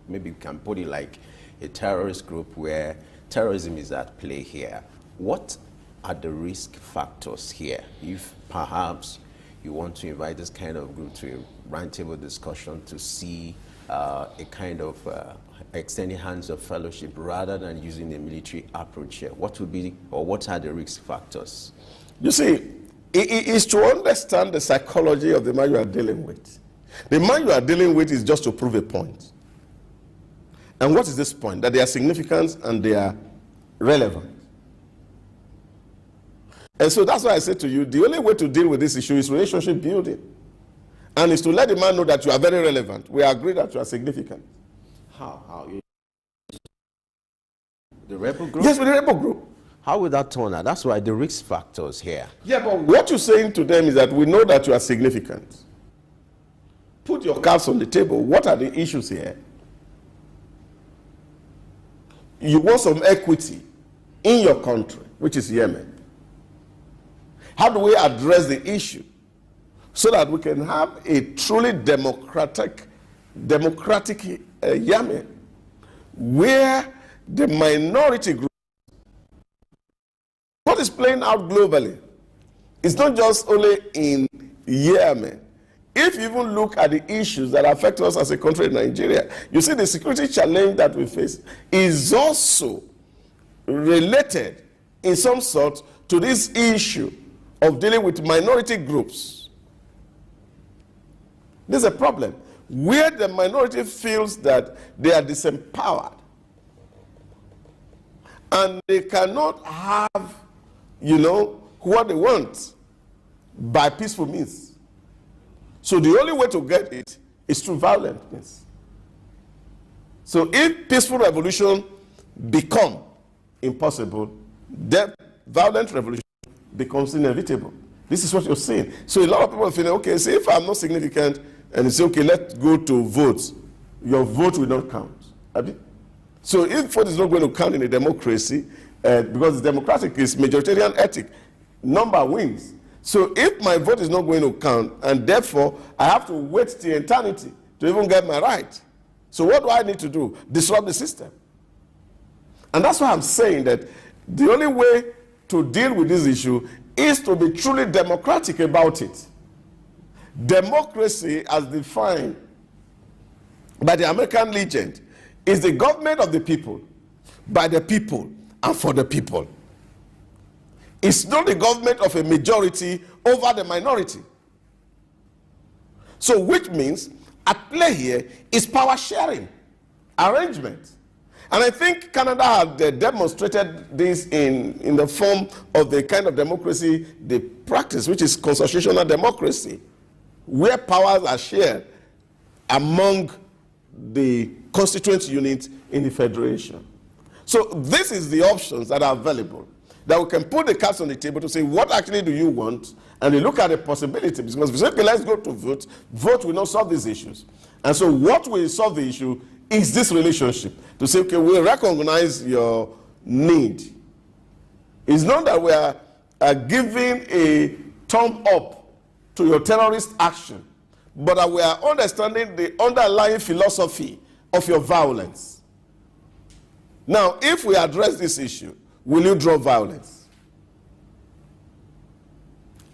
maybe you can put it like a terrorist group where terrorism is at play here. What are the risk factors here? If perhaps you want to invite this kind of group to a roundtable discussion to see a kind of extending hands of fellowship rather than using a military approach here, what would be, or what are the risk factors? You see, it is to understand the psychology of the man you are dealing with. The man you are dealing with is just to prove a point. And what is this point? That they are significant and they are relevant. And so that's why I say to you, the only way to deal with this issue is relationship building. And it's to let the man know that you are very relevant. We agree that you are significant. How? The rebel group? Yes, with the rebel group. How would that turn out? That's why the risk factors here. Yeah, but what you're saying to them is that we know that you are significant. Put your cards on the table. What are the issues here? You want some equity in your country, which is Yemen. How do we address the issue so that we can have a truly democratic Yemen, where the minority group, what is playing out globally, it's not just only in Yemen. If you even look at the issues that affect us as a country in Nigeria, you see the security challenge that we face is also related in some sort to this issue of dealing with minority groups. There's a problem where the minority feels that they are disempowered and they cannot have, what they want by peaceful means. So the only way to get it is through violent means. So if peaceful revolution become impossible, then violent revolution becomes inevitable. This is what you're saying. So a lot of people are feeling, okay, say if I'm not significant, and you say, okay, let's go to votes, your vote will not count. So if vote is not going to count in a democracy, because democratic is majoritarian ethic, number wins. So if my vote is not going to count, and therefore I have to wait till eternity to even get my right. So what do I need to do? Disrupt the system. And that's why I'm saying that the only way to deal with this issue is to be truly democratic about it. Democracy, as defined by the American legend, is the government of the people, by the people, and for the people. It's not the government of a majority over the minority. So which means at play here is power sharing arrangement. And I think Canada had demonstrated this in the form of the kind of democracy they practice, which is constitutional democracy, where powers are shared among the constituent units in the federation. So this is the options that are available, that we can put the cards on the table to say, what actually do you want? And we look at the possibility, because if we say, okay, let's go to vote, vote will not solve these issues. And so what will solve the issue is this relationship, to say, okay, we recognize your need. It's not that we are giving a thumb up to your terrorist action, but that we are understanding the underlying philosophy of your violence. Now, if we address this issue, will you drop violence?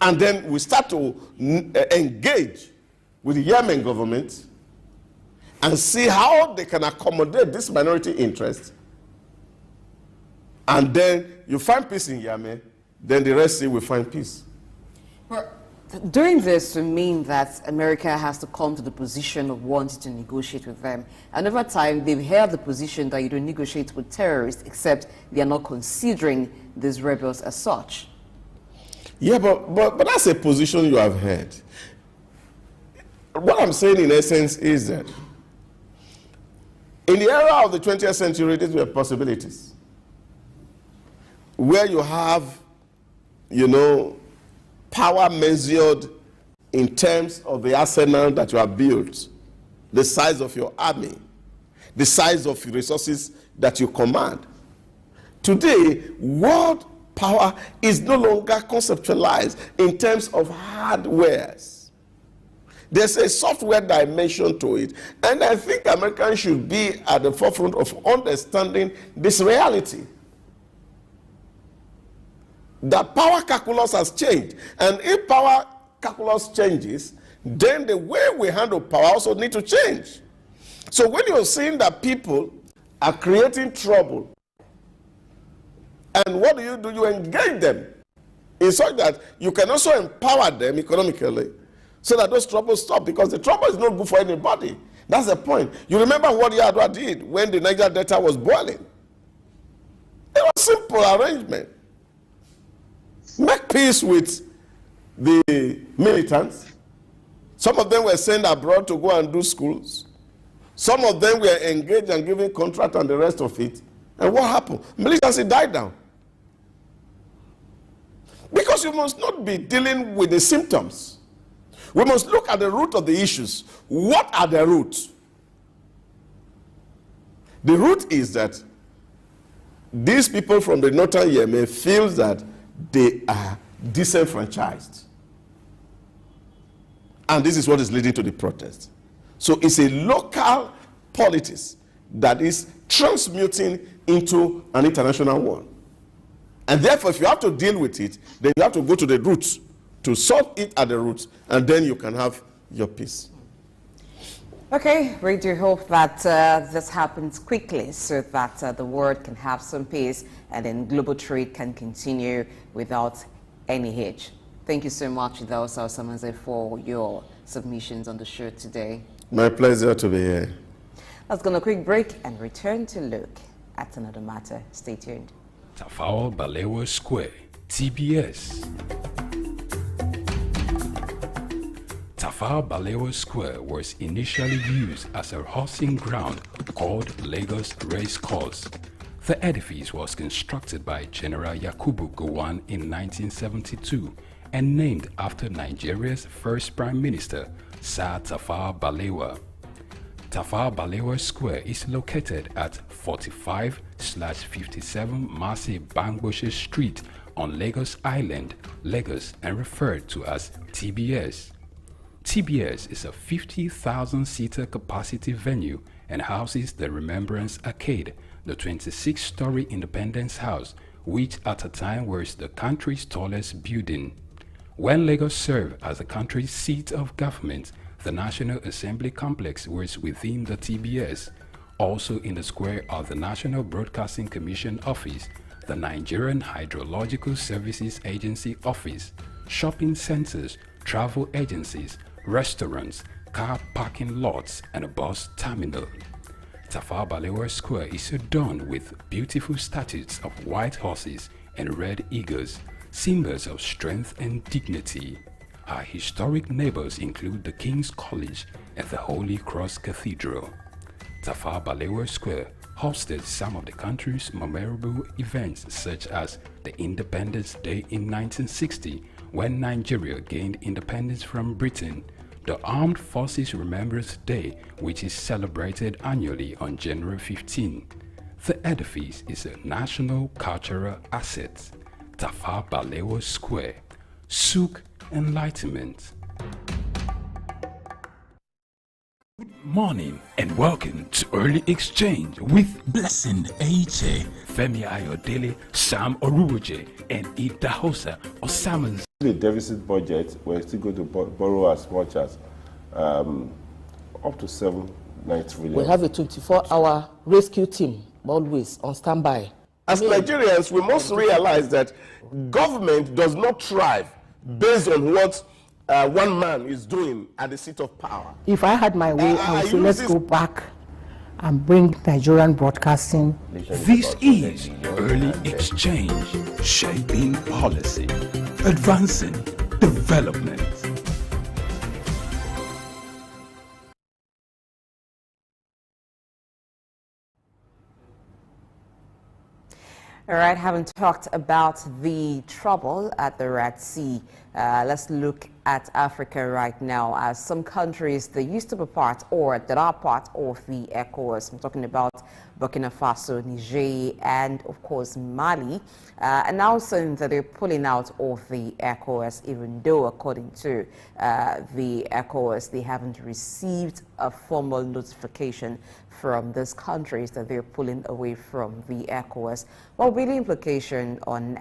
And then we start to engage with the Yemen government and see how they can accommodate this minority interest. And then you find peace in Yemen, then the Red Sea will find peace. Well, doing this would mean that America has to come to the position of wanting to negotiate with them. And over time, they've held the position that you don't negotiate with terrorists, except they are not considering these rebels as such. Yeah, but that's a position you have had. What I'm saying in essence is that in the era of the 20th century, these were possibilities. Where you have, power measured in terms of the arsenal that you have built, the size of your army, the size of resources that you command. Today, world power is no longer conceptualized in terms of hardwares. There's a software dimension to it. And I think Americans should be at the forefront of understanding this reality. That power calculus has changed. And if power calculus changes, then the way we handle power also needs to change. So when you're seeing that people are creating trouble, and what do? You engage them in such that you can also empower them economically so that those troubles stop, because the trouble is not good for anybody. That's the point. You remember what Yar'Adua did when the Niger Delta was boiling. It was a simple arrangement. Make peace with the militants. Some of them were sent abroad to go and do schools. Some of them were engaged and given contract and the rest of it. And what happened? Militancy died down. Because you must not be dealing with the symptoms. We must look at the root of the issues. What are the roots? The root is that these people from the northern Yemen feel that they are disenfranchised. And this is what is leading to the protest. So it's a local politics that is transmuting into an international one. And therefore, if you have to deal with it, then you have to go to the roots, to solve it at the roots, and then you can have your peace. Okay, we do hope that this happens quickly so that the world can have some peace and then global trade can continue without any hitch. Thank you so much, Idausa Osamaze, for your submissions on the show today. My pleasure to be here. Let's go on a quick break and return to look at another matter. Stay tuned. Tafawa Balewa Square, TBS. Tafawa Balewa Square was initially used as a horsing ground called Lagos Race Course. The edifice was constructed by General Yakubu Gowon in 1972 and named after Nigeria's first Prime Minister, Sir Tafawa Balewa. Tafawa Balewa Square is located at 45/57 Masi Bangboshe Street on Lagos Island, Lagos, and referred to as TBS. TBS is a 50,000-seater capacity venue and houses the Remembrance Arcade, the 26-story Independence House, which at a time was the country's tallest building. When Lagos served as the country's seat of government, the National Assembly Complex was within the TBS. Also in the square are the National Broadcasting Commission Office, the Nigerian Hydrological Services Agency Office, shopping centers, travel agencies, restaurants, car parking lots, and a bus terminal. Tafawa Balewa Square is adorned with beautiful statues of white horses and red eagles, symbols of strength and dignity. Our historic neighbors include the King's College and the Holy Cross Cathedral. Tafawa Balewa Square hosted some of the country's memorable events, such as the Independence Day in 1960, when Nigeria gained independence from Britain, the Armed Forces Remembrance Day, which is celebrated annually on January 15. The edifice is a national cultural asset. Tafawa Balewa Square, Souq Enlightenment. Good morning and welcome to Early Exchange with Blessing Aiche, Femi Ayodele, Sam Oruoje, and Idahosa Osama. The deficit budget, we're still going to borrow as much as up to 7-9 trillion. We have a 24-hour rescue team always on standby. As Nigerians, we must realize that government does not thrive based on what one man is doing at the seat of power. If I had my way, I would say let's go back and bring Nigerian broadcasting. This is Early Exchange, shaping policy, advancing development. All right, having talked about the trouble at the Red Sea, let's look at Africa right now. As some countries that used to be part or that are part of the ECOWAS, I'm talking about Burkina Faso, Niger, and of course Mali, announcing that they're pulling out of the ECOWAS, even though according to the ECOWAS, they haven't received a formal notification from these countries that they're pulling away from the ECOWAS. What will be the implication on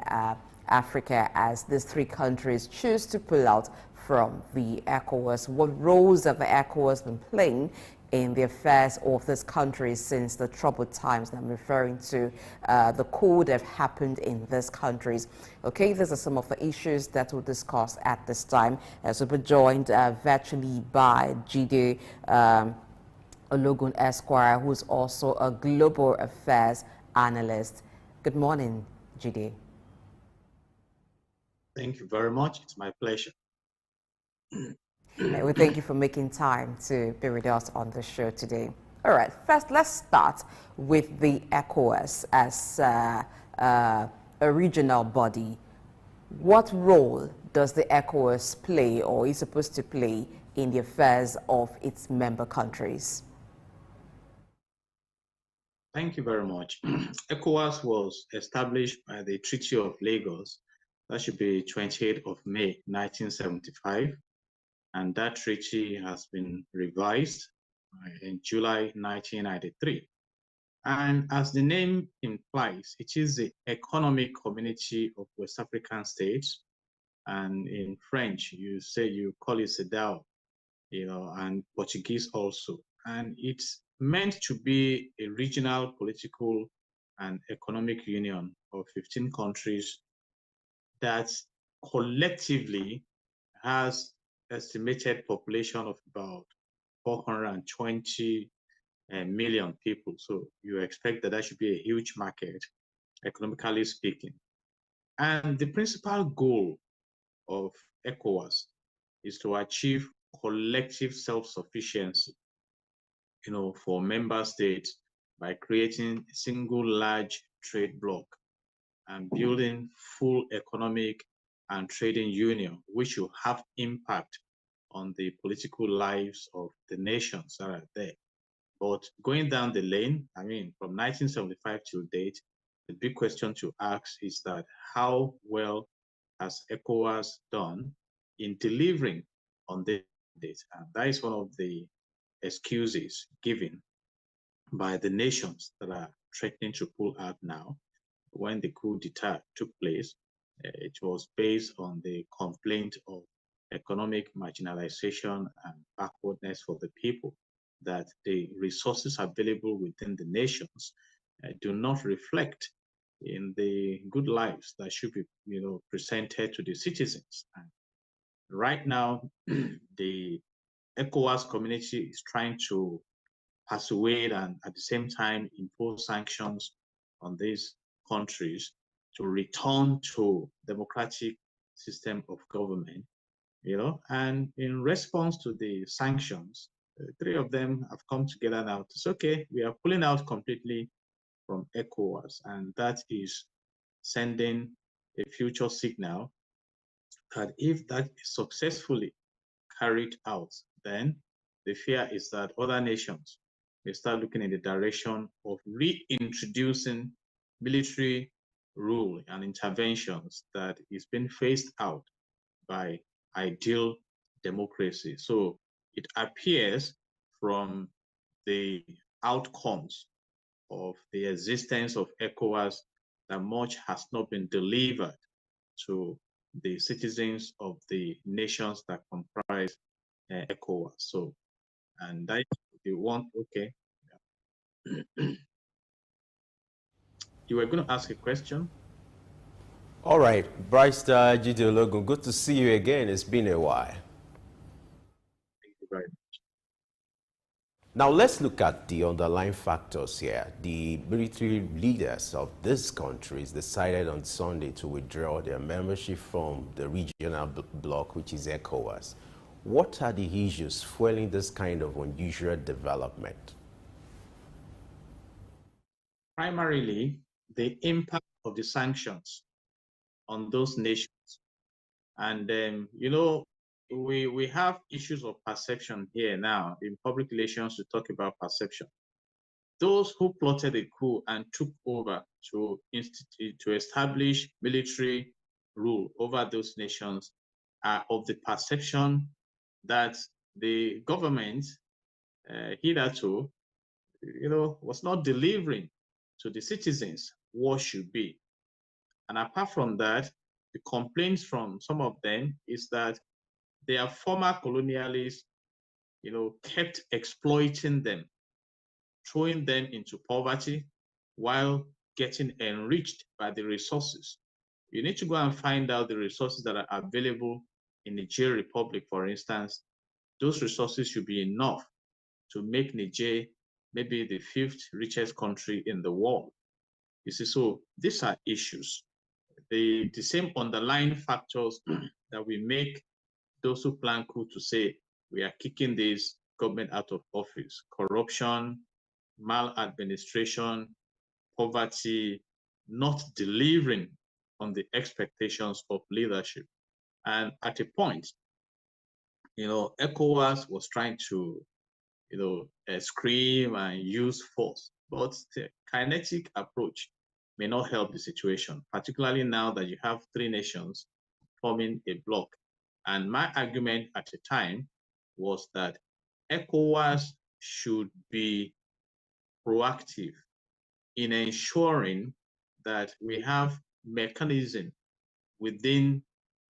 Africa as these three countries choose to pull out from the ECOWAS? What roles have the ECOWAS been playing in the affairs of these countries since the troubled times? And I'm referring to the coup that have happened in these countries. Okay, these are some of the issues that we'll discuss at this time. So we're joined virtually by Jide Ologun Esquire, who's also a global affairs analyst. Good morning, Jide. Thank you very much. It's my pleasure. We thank you for making time to be with us on the show today. All right, first let's start with the ECOWAS as a regional body. What role does the ECOWAS play or is supposed to play in the affairs of its member countries? Thank you very much. ECOWAS was established by the Treaty of Lagos. That should be 28th of May, 1975. And that treaty has been revised in July 1993. And as the name implies, it is the economic community of West African states. And in French, you call it CEDAW, and Portuguese also. And it's meant to be a regional political and economic union of 15 countries that collectively has estimated population of about 420 million people. So you expect that should be a huge market, economically speaking. And the principal goal of ECOWAS is to achieve collective self-sufficiency, for member states by creating a single large trade bloc and building full economic and trading union, which will have impact on the political lives of the nations that are there. But going down the lane, from 1975 till date, the big question to ask is that how well has ECOWAS done in delivering on this? And that is one of the excuses given by the nations that are threatening to pull out now. When the coup d'etat took place, it was based on the complaint of economic marginalization and backwardness for the people, that the resources available within the nations do not reflect in the good lives that should be presented to the citizens. And right now, the ECOWAS community is trying to persuade and at the same time impose sanctions on these countries to return to democratic system of government, and in response to the sanctions, three of them have come together now to say, okay, we are pulling out completely from ECOWAS, and that is sending a future signal that if that is successfully carried out, then the fear is that other nations may start looking in the direction of reintroducing military rule and interventions that is being phased out by ideal democracy. So it appears from the outcomes of the existence of ECOWAS that much has not been delivered to the citizens of the nations that comprise ECOWAS. So, and that you want, okay. You were going to ask a question? All right, Bryce Gideologun, good to see you again. It's been a while. Thank you very much. Now let's look at the underlying factors here. The military leaders of these countries decided on Sunday to withdraw their membership from the regional bloc, which is ECOWAS. What are the issues fueling this kind of unusual development? Primarily, the impact of the sanctions on those nations. And, we have issues of perception here now in public relations to talk about perception. Those who plotted a coup and took over to establish military rule over those nations are of the perception that the government hitherto, was not delivering to the citizens what should be. And apart from that, the complaints from some of them is that their former colonialists, kept exploiting them, throwing them into poverty while getting enriched by the resources. You need to go and find out the resources that are available in Niger Republic, for instance. Those resources should be enough to make Niger maybe the 5th richest country in the world. You see, so these are issues. The same underlying factors that we make those who plan coup to say we are kicking this government out of office: corruption, maladministration, poverty, not delivering on the expectations of leadership. And at a point, ECOWAS was trying to, scream and use force, but the kinetic approach may not help the situation, particularly now that you have three nations forming a bloc. And my argument at the time was that ECOWAS should be proactive in ensuring that we have mechanism within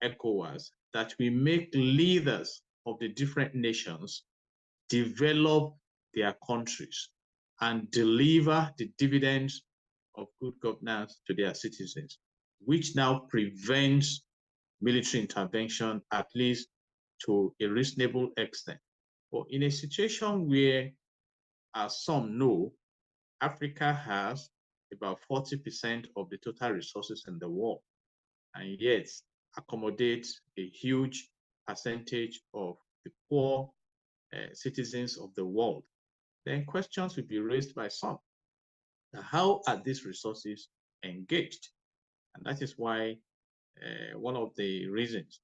ECOWAS that we make leaders of the different nations develop their countries and deliver the dividends of good governance to their citizens, which now prevents military intervention, at least to a reasonable extent. But in a situation where, as some know, Africa has about 40% of the total resources in the world, and yet accommodates a huge percentage of the poor citizens of the world, then questions will be raised by some. Now, how are these resources engaged? And that is why one of the reasons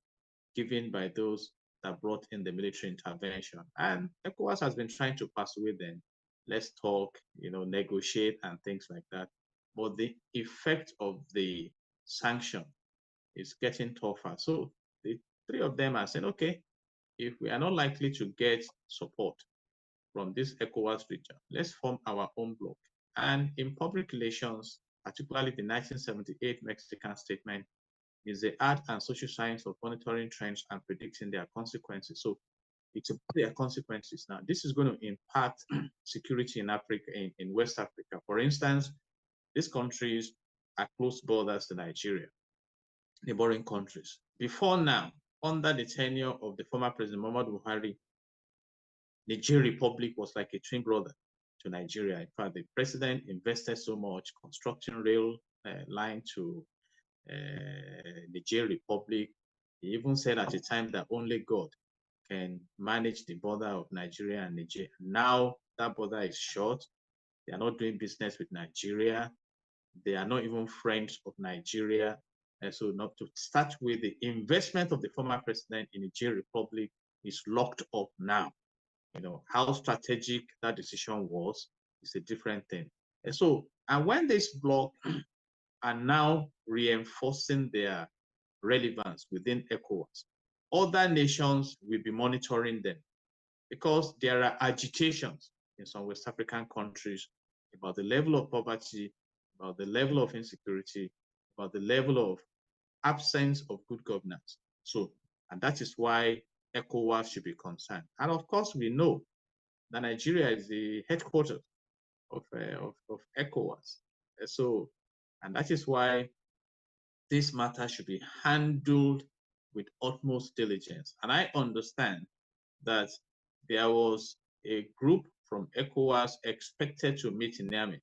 given by those that brought in the military intervention, and ECOWAS has been trying to persuade them, let's talk, negotiate and things like that. But the effect of the sanction is getting tougher. So the three of them are saying, okay, if we are not likely to get support from this ECOWAS region, let's form our own bloc. And in public relations, particularly the 1978 Mexican statement, is the art and social science of monitoring trends and predicting their consequences. So it's about their consequences. Now, this is going to impact security in Africa, in West Africa. For instance, these countries are close borders to Nigeria, neighboring countries. Before now, under the tenure of the former President Muhammadu Buhari, Niger Republic was like a twin brother to Nigeria. In fact, the president invested so much constructing rail line to Niger Republic. He even said at the time that only God can manage the border of Nigeria and Niger. Now that border is short. They are not doing business with Nigeria. They are not even friends of Nigeria. And so not to start with, the investment of the former president in Niger Republic is locked up now. How strategic that decision was is a different thing. And when this bloc are now reinforcing their relevance within ECOWAS, other nations will be monitoring them, because there are agitations in some West African countries about the level of poverty, about the level of insecurity, about the level of absence of good governance. And that is why ECOWAS should be concerned. And of course, we know that Nigeria is the headquarters of ECOWAS. And that is why this matter should be handled with utmost diligence. And I understand that there was a group from ECOWAS expected to meet in Niamey,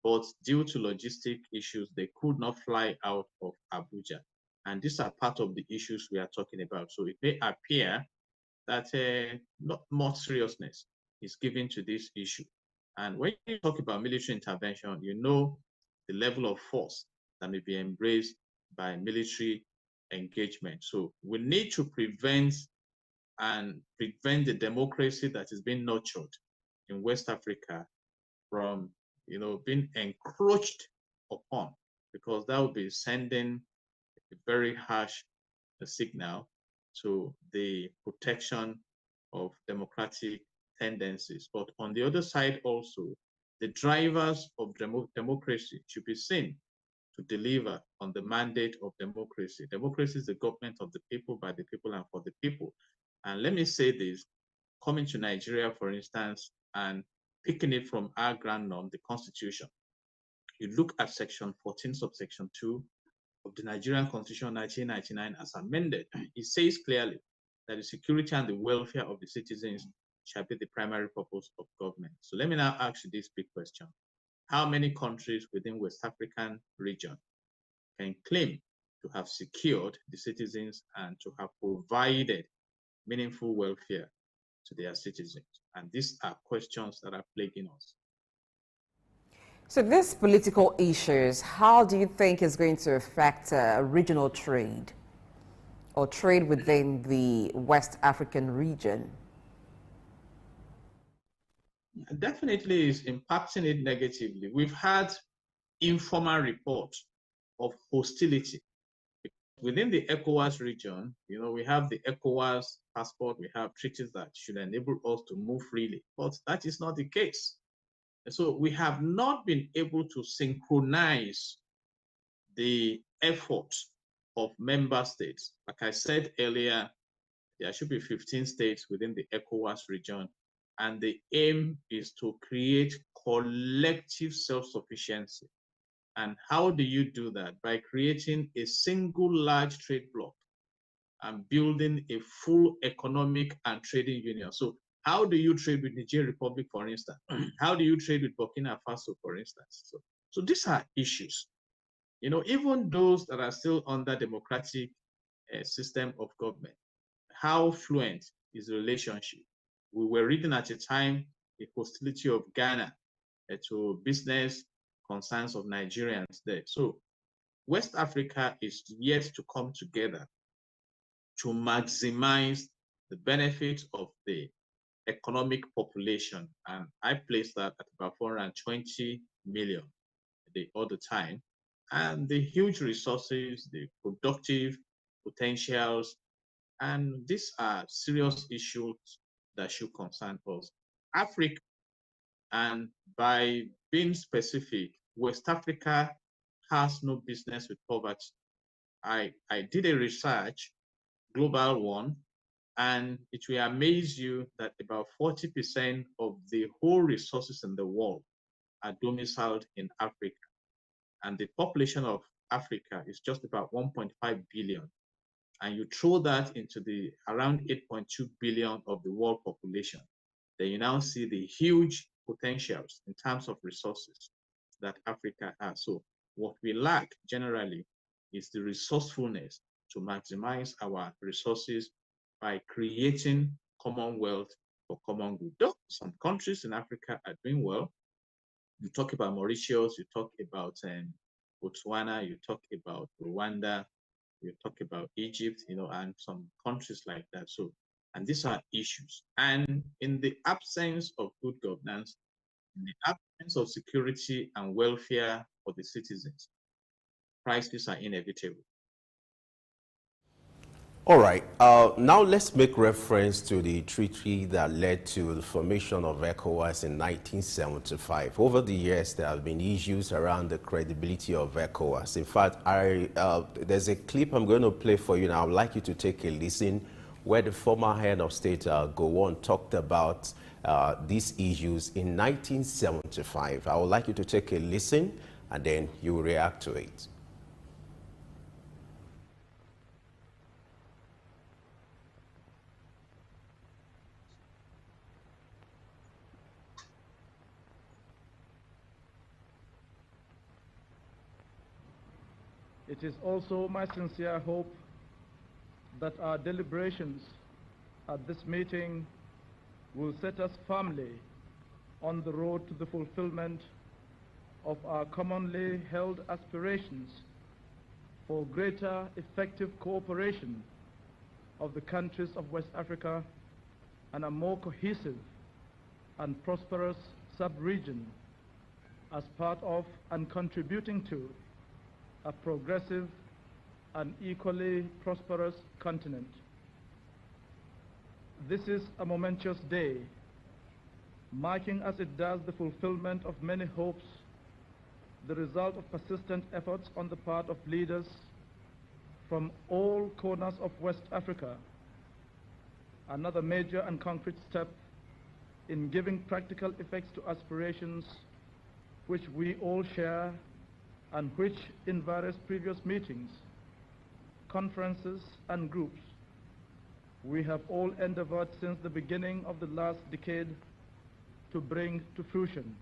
but due to logistic issues, they could not fly out of Abuja. And these are part of the issues we are talking about. So it may appear that not much seriousness is given to this issue. And when you talk about military intervention, you know the level of force that may be embraced by military engagement. So we need to prevent the democracy that is being nurtured in West Africa from being encroached upon, because that would be sending a very harsh signal to the protection of democratic tendencies. But on the other side also, the drivers of democracy should be seen to deliver on the mandate of democracy. Democracy is the government of the people, by the people, and for the people. And let me say this, coming to Nigeria, for instance, and picking it from our grand norm, the Constitution. You look at Section 14, subsection 2 of the Nigerian Constitution 1999 as amended. It says clearly that the security and the welfare of the citizens shall be the primary purpose of government. So let me now ask you this big question. How many countries within West African region can claim to have secured the citizens and to have provided meaningful welfare to their citizens? And these are questions that are plaguing us. So these political issues, how do you think is going to affect regional trade or trade within the West African region? Definitely is impacting it negatively. We've had informal reports of hostility. Within the ECOWAS region, we have the ECOWAS passport, we have treaties that should enable us to move freely, but that is not the case. So we have not been able to synchronize the efforts of member states. Like I said earlier, there should be 15 states within the ECOWAS region, and the aim is to create collective self-sufficiency. And how do you do that? By creating a single large trade bloc and building a full economic and trading union. So how do you trade with Niger Republic, for instance? How do you trade with Burkina Faso, for instance? So these are issues. Even those that are still under democratic system of government, how fluent is the relationship? We were reading at a time the hostility of Ghana to business concerns of Nigerians there. So West Africa is yet to come together to maximize the benefits of the economic population. And I place that at about 420 million all the time. And the huge resources, the productive potentials, and these are serious issues that should concern us. Africa, and by being specific, West Africa has no business with poverty. I did a research, global one, and it will amaze you that about 40% of the whole resources in the world are domiciled in Africa. And the population of Africa is just about 1.5 billion. And you throw that into the around 8.2 billion of the world population, then you now see the huge potentials in terms of resources that Africa has. So what we lack generally is the resourcefulness to maximize our resources by creating commonwealth for common good. Though some countries in Africa are doing well. You talk about Mauritius, you talk about Botswana, you talk about Rwanda, you talk about Egypt, and some countries like that. So, and these are issues. And in the absence of good governance, in the absence of security and welfare for the citizens, crises are inevitable. All right. Now let's make reference to the treaty that led to the formation of ECOWAS in 1975. Over the years, there have been issues around the credibility of ECOWAS. In fact, there's a clip I'm going to play for you now. I would like you to take a listen where the former head of state, Gowon, talked about these issues in 1975. I would like you to take a listen and then you will react to it. It is also my sincere hope that our deliberations at this meeting will set us firmly on the road to the fulfillment of our commonly held aspirations for greater effective cooperation of the countries of West Africa and a more cohesive and prosperous sub-region as part of and contributing to a progressive and equally prosperous continent. This is a momentous day, marking as it does the fulfillment of many hopes, the result of persistent efforts on the part of leaders from all corners of West Africa, another major and concrete step in giving practical effects to aspirations which we all share and which in various previous meetings, conferences and groups, we have all endeavored since the beginning of the last decade to bring to fruition.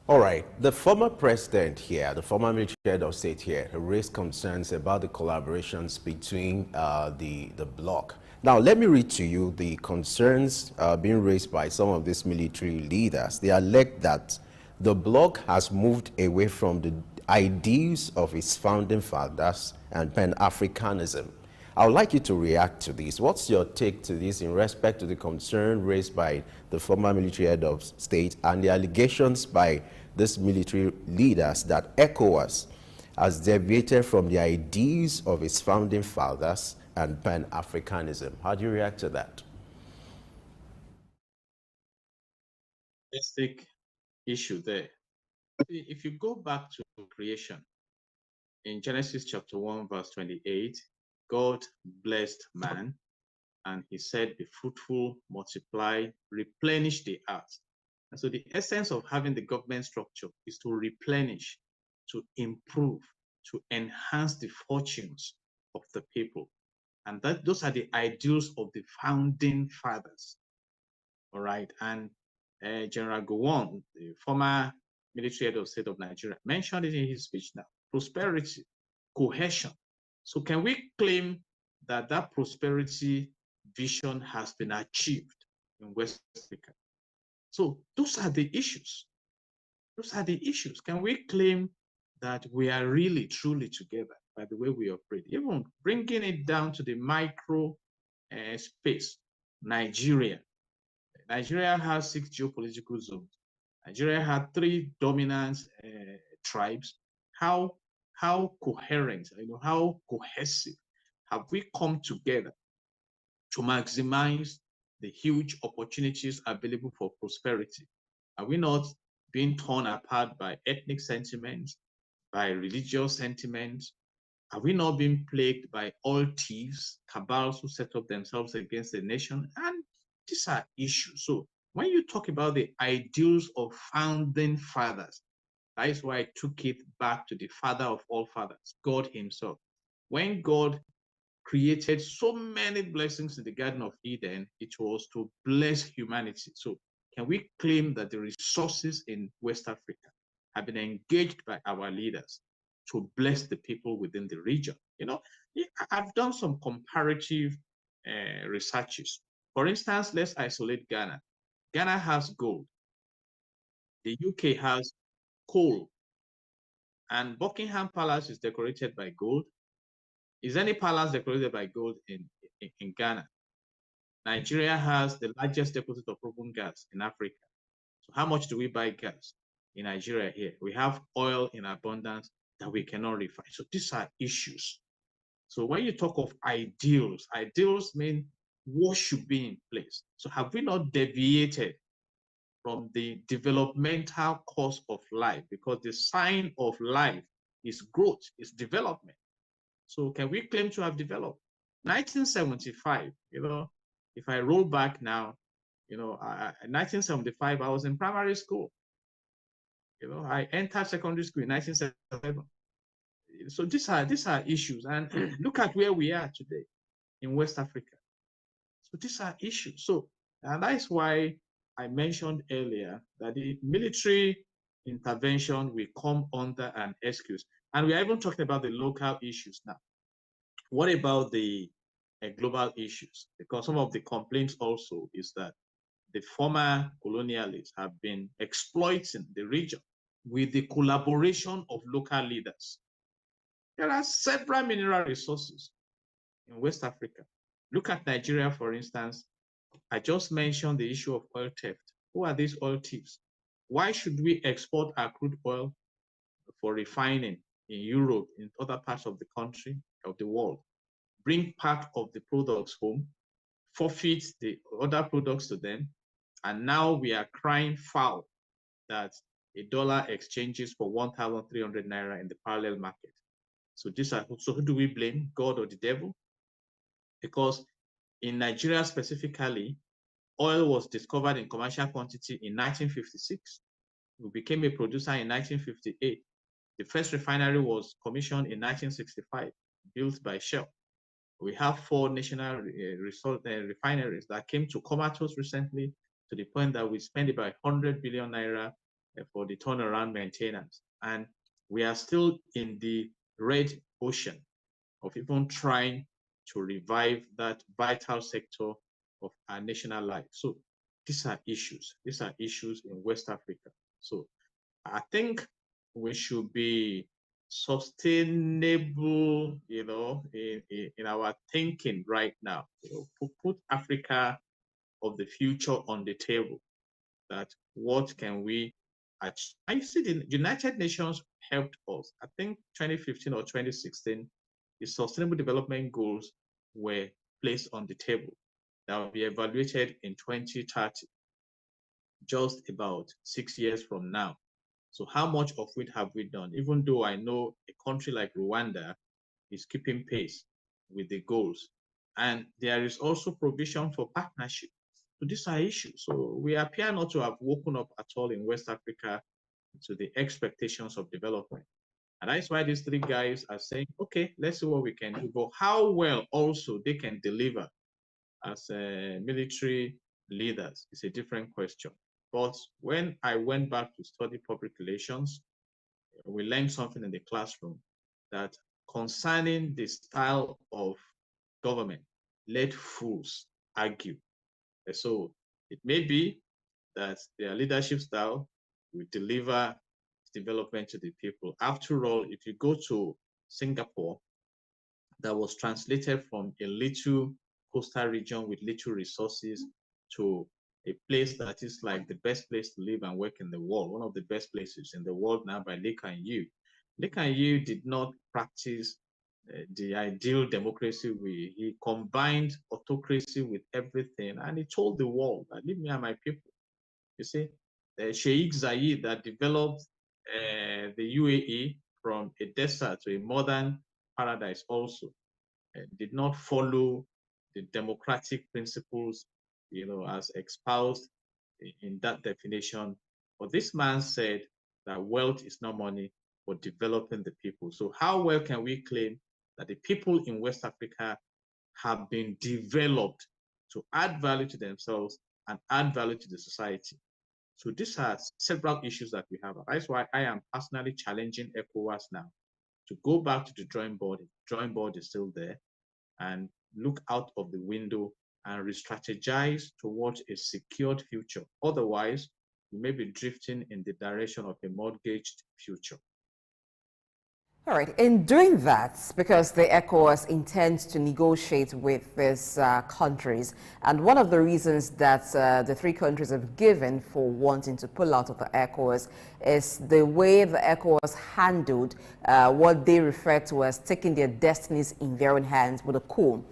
All right, the former president here, the former military head of state here, raised concerns about the collaborations between the bloc. Now, let me read to you the concerns being raised by some of these military leaders. They allege that the bloc has moved away from the ideals of its founding fathers and Pan-Africanism. I would like you to react to this. What's your take to this in respect to the concern raised by the former military head of state and the allegations by these military leaders that ECOWAS has deviated from the ideals of its founding fathers and Pan-Africanism? How do you react to that? Basic issue there. If you go back to creation, in Genesis chapter 1, verse 28, God blessed man and he said, be fruitful, multiply, replenish the earth. And so the essence of having the government structure is to replenish, to improve, to enhance the fortunes of the people. And those are the ideals of the founding fathers. All right. And General Gowon, the former military head of state of Nigeria, mentioned it in his speech now. Prosperity, cohesion. So can we claim that that prosperity vision has been achieved in West Africa? So those are the issues. Those are the issues. Can we claim that we are really, truly together by the way we operate? Even bringing it down to the micro space, Nigeria. Nigeria has 6 geopolitical zones. Nigeria had 3 dominant tribes. How coherent, how cohesive have we come together to maximize the huge opportunities available for prosperity? Are we not being torn apart by ethnic sentiments, by religious sentiments? Are we not being plagued by all thieves, cabals who set up themselves against the nation? And these are issues. So when you talk about the ideals of founding fathers, that is why I took it back to the father of all fathers, God himself. When God created so many blessings in the Garden of Eden, it was to bless humanity. So can we claim that the resources in West Africa have been engaged by our leaders to bless the people within the region? I've done some comparative researches. For instance, let's isolate Ghana. Ghana has gold. The UK has coal. And Buckingham Palace is decorated by gold. Is any palace decorated by gold in Ghana? Nigeria has the largest deposit of proven gas in Africa. So how much do we buy gas in Nigeria here? We have oil in abundance that we cannot refine. So these are issues. So when you talk of ideals, ideals mean what should be in place. So have we not deviated from the developmental course of life? Because the sign of life is growth, is development. So can we claim to have developed? 1975, if I roll back now, in 1975, I was in primary school. I entered secondary school in 1977. So these are issues. And look at where we are today in West Africa. So these are issues. So, and that's why I mentioned earlier that the military intervention will come under an excuse. And we are even talking about the local issues now. What about the global issues? Because some of the complaints also is that the former colonialists have been exploiting the region with the collaboration of local leaders. There are several mineral resources in West Africa. Look at Nigeria, for instance. I just mentioned the issue of oil theft. Who are these oil thieves? Why should we export our crude oil for refining in Europe, in other parts of the country, of the world? Bring part of the products home, forfeit the other products to them, and now we are crying foul that a dollar exchanges for 1,300 naira in the parallel market. So who do we blame, God or the devil? Because in Nigeria specifically, oil was discovered in commercial quantity in 1956. We became a producer in 1958. The first refinery was commissioned in 1965, built by Shell. We have 4 national refineries that came to comatose recently, to the point that we spend about 100 billion naira for the turnaround maintenance. And we are still in the red ocean of even trying to revive that vital sector of our national life. So these are issues. These are issues in West Africa. So I think we should be sustainable, in our thinking right now. Put Africa of the future on the table. That what can we achieve? I see the United Nations helped us. I think 2015 or 2016, the Sustainable Development Goals were placed on the table that will be evaluated in 2030, just about 6 years from now. So how much of it have we done? Even though I know a country like Rwanda is keeping pace with the goals. And there is also provision for partnership. So these are issues. So we appear not to have woken up at all in West Africa to the expectations of development. And that's why these three guys are saying, okay, let's see what we can do. But how well also they can deliver as military leaders is a different question. But when I went back to study public relations, we learned something in the classroom that concerning the style of government, let fools argue. And so it may be that their leadership style will deliver development to the people. After all, if you go to Singapore, that was translated from a little coastal region with little resources to a place that is like the best place to live and work in the world, one of the best places in the world now by Lee Kuan Yew. Lee Kuan Yew did not practice the ideal democracy way. He combined autocracy with everything, and he told the world that leave me and my people. You see, Sheikh Zayed that developed the UAE from a desert to a modern paradise also did not follow the democratic principles, as espoused in that definition. But this man said that wealth is not money, but developing the people. So how well can we claim that the people in West Africa have been developed to add value to themselves and add value to the society? So these are several issues that we have. That's why I am personally challenging ECOWAS now to go back to the drawing board. The drawing board is still there, and look out of the window and re-strategize towards a secured future. Otherwise, we may be drifting in the direction of a mortgaged future. All right, in doing that, because the ECOWAS intends to negotiate with these countries, and one of the reasons that the three countries have given for wanting to pull out of the ECOWAS is the way the ECOWAS handled what they refer to as taking their destinies in their own hands with a coup.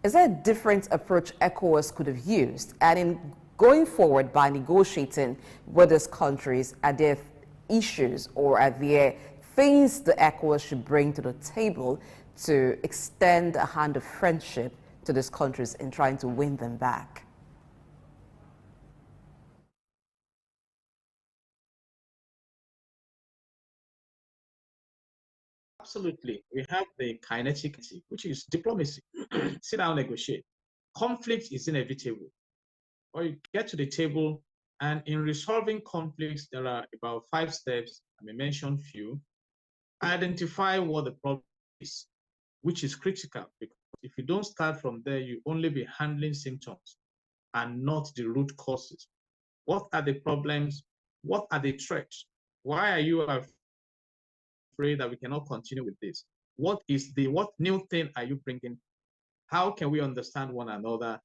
Is there a different approach ECOWAS could have used? And in going forward by negotiating with these countries, are there issues or are there things the ECOWAS should bring to the table to extend a hand of friendship to these countries in trying to win them back? Absolutely. We have the kinetic, which is diplomacy. Sit down, negotiate. Conflict is inevitable. Or you get to the table, and in resolving conflicts, there are about 5 steps. I may mention few. Identify what the problem is, which is critical, because if you don't start from there, you only be handling symptoms and not the root causes. What are the problems? What are the threats? Why are you afraid that we cannot continue with this? What new thing are you bringing? How can we understand one another?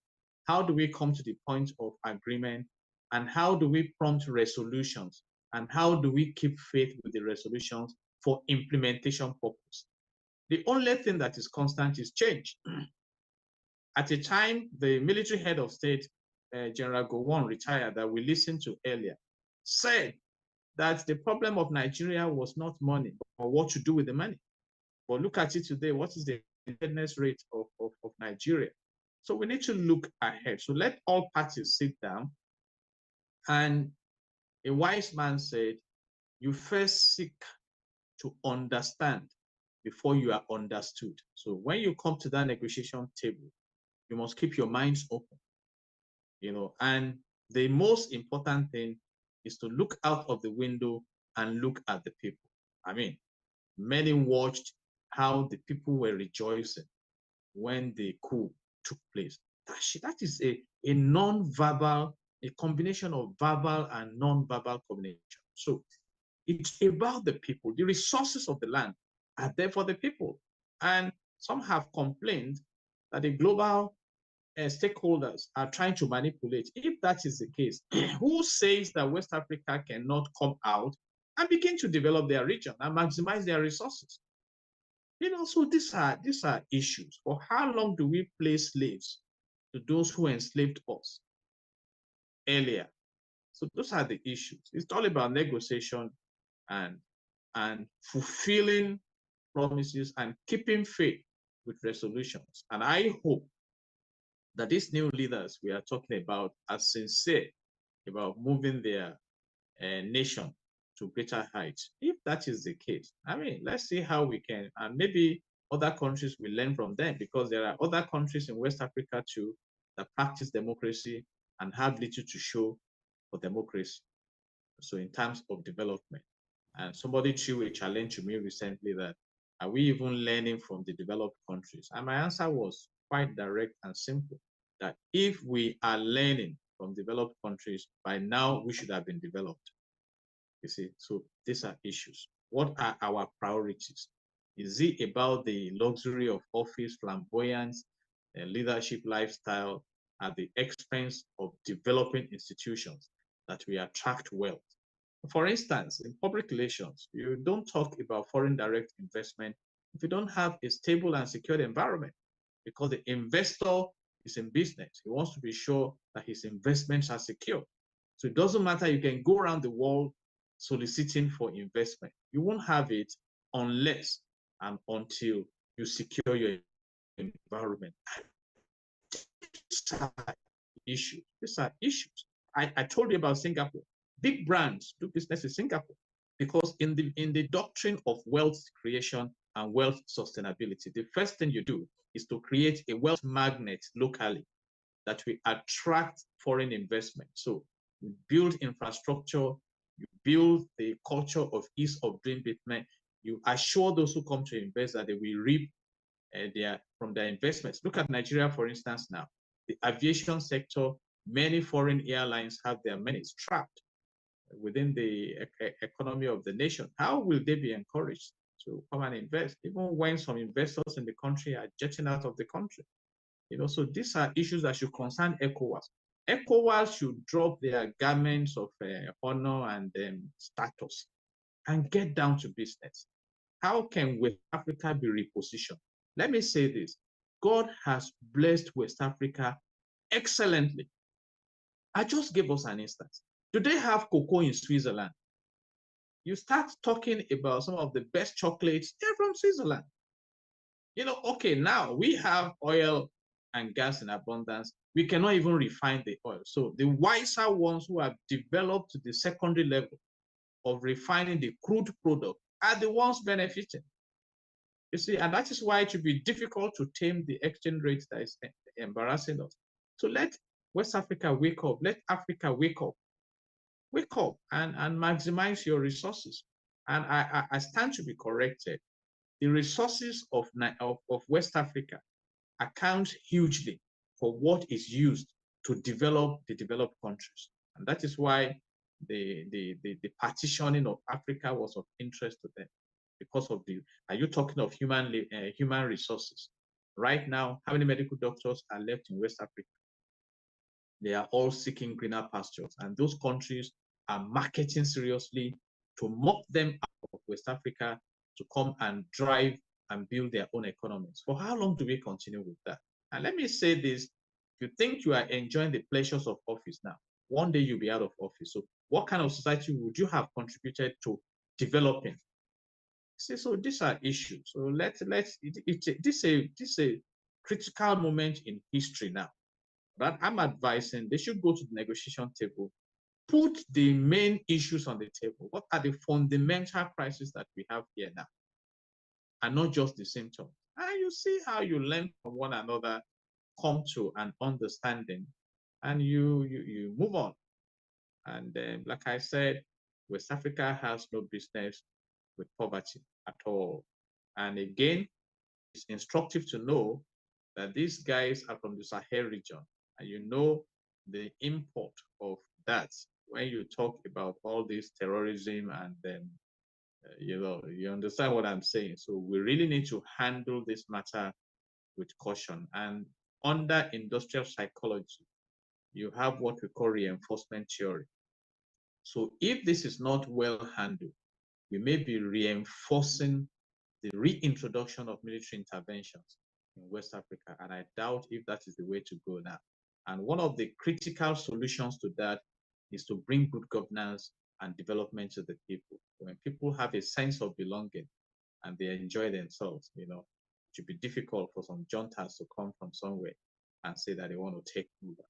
How do we come to the point of agreement? And how do we prompt resolutions? And how do we keep faith with the resolutions for implementation purpose? The only thing that is constant is change. At a time, the military head of state, General Gowon, retired, that we listened to earlier, said that the problem of Nigeria was not money, or what to do with the money. But look at it today. What is the indebtedness rate of Nigeria? So we need to look ahead. So let all parties sit down. And a wise man said, you first seek to understand before you are understood. So when you come to that negotiation table, you must keep your minds open, and the most important thing is to look out of the window and look at the people. I mean, many watched how the people were rejoicing when the coup took place. That is a non-verbal, a combination of verbal and non-verbal communication. So it's about the people. The resources of the land are there for the people. And some have complained that the global stakeholders are trying to manipulate. If that is the case, who says that West Africa cannot come out and begin to develop their region and maximize their resources? So these are issues. For how long do we play slaves to those who enslaved us earlier? So those are the issues. It's all about negotiation and fulfilling promises and keeping faith with resolutions. And I hope that these new leaders we are talking about are sincere about moving their nation to greater heights. If that is the case, I mean, let's see how we can, and maybe other countries will learn from them, because there are other countries in West Africa too that practice democracy and have little to show for democracy. So in terms of development, and somebody threw a challenge to me recently that, are we even learning from the developed countries? And my answer was quite direct and simple, that if we are learning from developed countries, by now we should have been developed. You see, so these are issues. What are our priorities? Is it about the luxury of office, flamboyance, leadership lifestyle at the expense of developing institutions that we attract wealth? For instance, in public relations, you don't talk about foreign direct investment if you don't have a stable and secure environment, because the investor is in business. He wants to be sure that his investments are secure. So it doesn't matter, you can go around the world soliciting for investment. You won't have it unless and until you secure your environment. These are issues. These are issues. I told you about Singapore. Big brands do business in Singapore because in the doctrine of wealth creation and wealth sustainability, the first thing you do is to create a wealth magnet locally that will attract foreign investment. So you build infrastructure, you build the culture of ease of doing business, you assure those who come to invest that they will reap from their investments. Look at Nigeria, for instance, now. The aviation sector, many foreign airlines have their money trapped within the economy of the nation. How will they be encouraged to come and invest, even when some investors in the country are jetting out of the country? So these are issues that should concern ECOWAS. ECOWAS should drop their garments of honor and status and get down to business. How can West Africa be repositioned? Let me say this. God has blessed West Africa excellently. I just gave us an instance. Do they have cocoa in Switzerland? You start talking about some of the best chocolates, they're from Switzerland. Okay, now we have oil and gas in abundance. We cannot even refine the oil. So the wiser ones who have developed to the secondary level of refining the crude product are the ones benefiting. You see, and that is why it should be difficult to tame the exchange rate that is embarrassing us. So let West Africa wake up. Let Africa wake up. Wake up and maximize your resources. And I stand to be corrected. The resources of West Africa account hugely for what is used to develop the developed countries. And that is why the partitioning of Africa was of interest to them, because of are you talking of human resources? Right now, how many medical doctors are left in West Africa? They are all seeking greener pastures, and those countries are marketing seriously to mop them out of West Africa to come and drive and build their own economies. For how long do we continue with that? And let me say this, if you think you are enjoying the pleasures of office now, one day you'll be out of office. So what kind of society would you have contributed to developing? See, so these are issues. So this is a critical moment in history now. But I'm advising they should go to the negotiation table, put the main issues on the table. What are the fundamental crises that we have here now? And not just the symptoms. And you see how you learn from one another, come to an understanding, and you move on. And like I said, West Africa has no business with poverty at all. And again, it's instructive to know that these guys are from the Sahel region, and you know the import of that when you talk about all this terrorism, and then you understand what I'm saying. So we really need to handle this matter with caution. And under industrial psychology, you have what we call reinforcement theory. So if this is not well handled, we may be reinforcing the reintroduction of military interventions in West Africa, and I doubt if that is the way to go now. And one of the critical solutions to that is to bring good governance and development to the people. When people have a sense of belonging and they enjoy themselves, it should be difficult for some juntas to come from somewhere and say that they want to take over.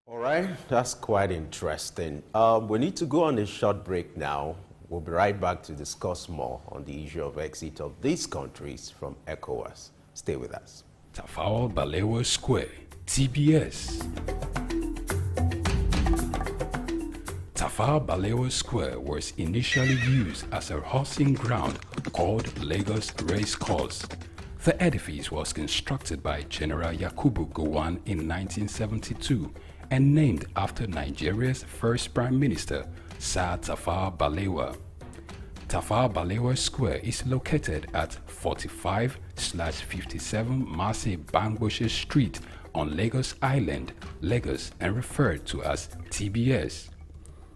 All right, that's quite interesting. We need to go on a short break now. We'll be right back to discuss more on the issue of exit of these countries from ECOWAS. Stay with us. Tafawa Balewa Square, TBS. Tafawa Balewa Square was initially used as a horsing ground called Lagos Race Course. The edifice was constructed by General Yakubu Gowon in 1972 and named after Nigeria's first Prime Minister, Sir Tafawa Balewa. Tafawa Balewa Square is located at 45/57 Marse Bangboshe Street on Lagos Island, Lagos, and referred to as TBS.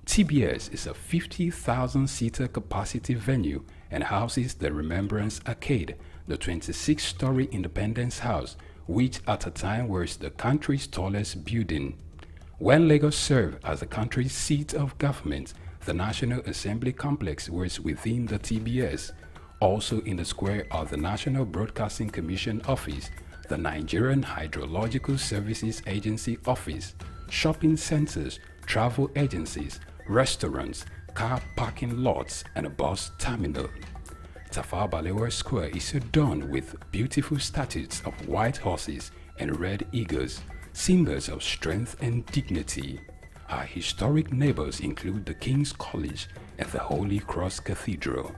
TBS is a 50,000-seater capacity venue and houses the Remembrance Arcade, the 26-story Independence House, which at a time was the country's tallest building. When Lagos served as the country's seat of government, the National Assembly Complex was within the TBS. Also in the square are the National Broadcasting Commission Office, the Nigerian Hydrological Services Agency Office, shopping centers, travel agencies, restaurants, car parking lots, and a bus terminal. Tafawa Balewa Square is adorned with beautiful statues of white horses and red eagles, symbols of strength and dignity. Our historic neighbors include the King's College and the Holy Cross Cathedral.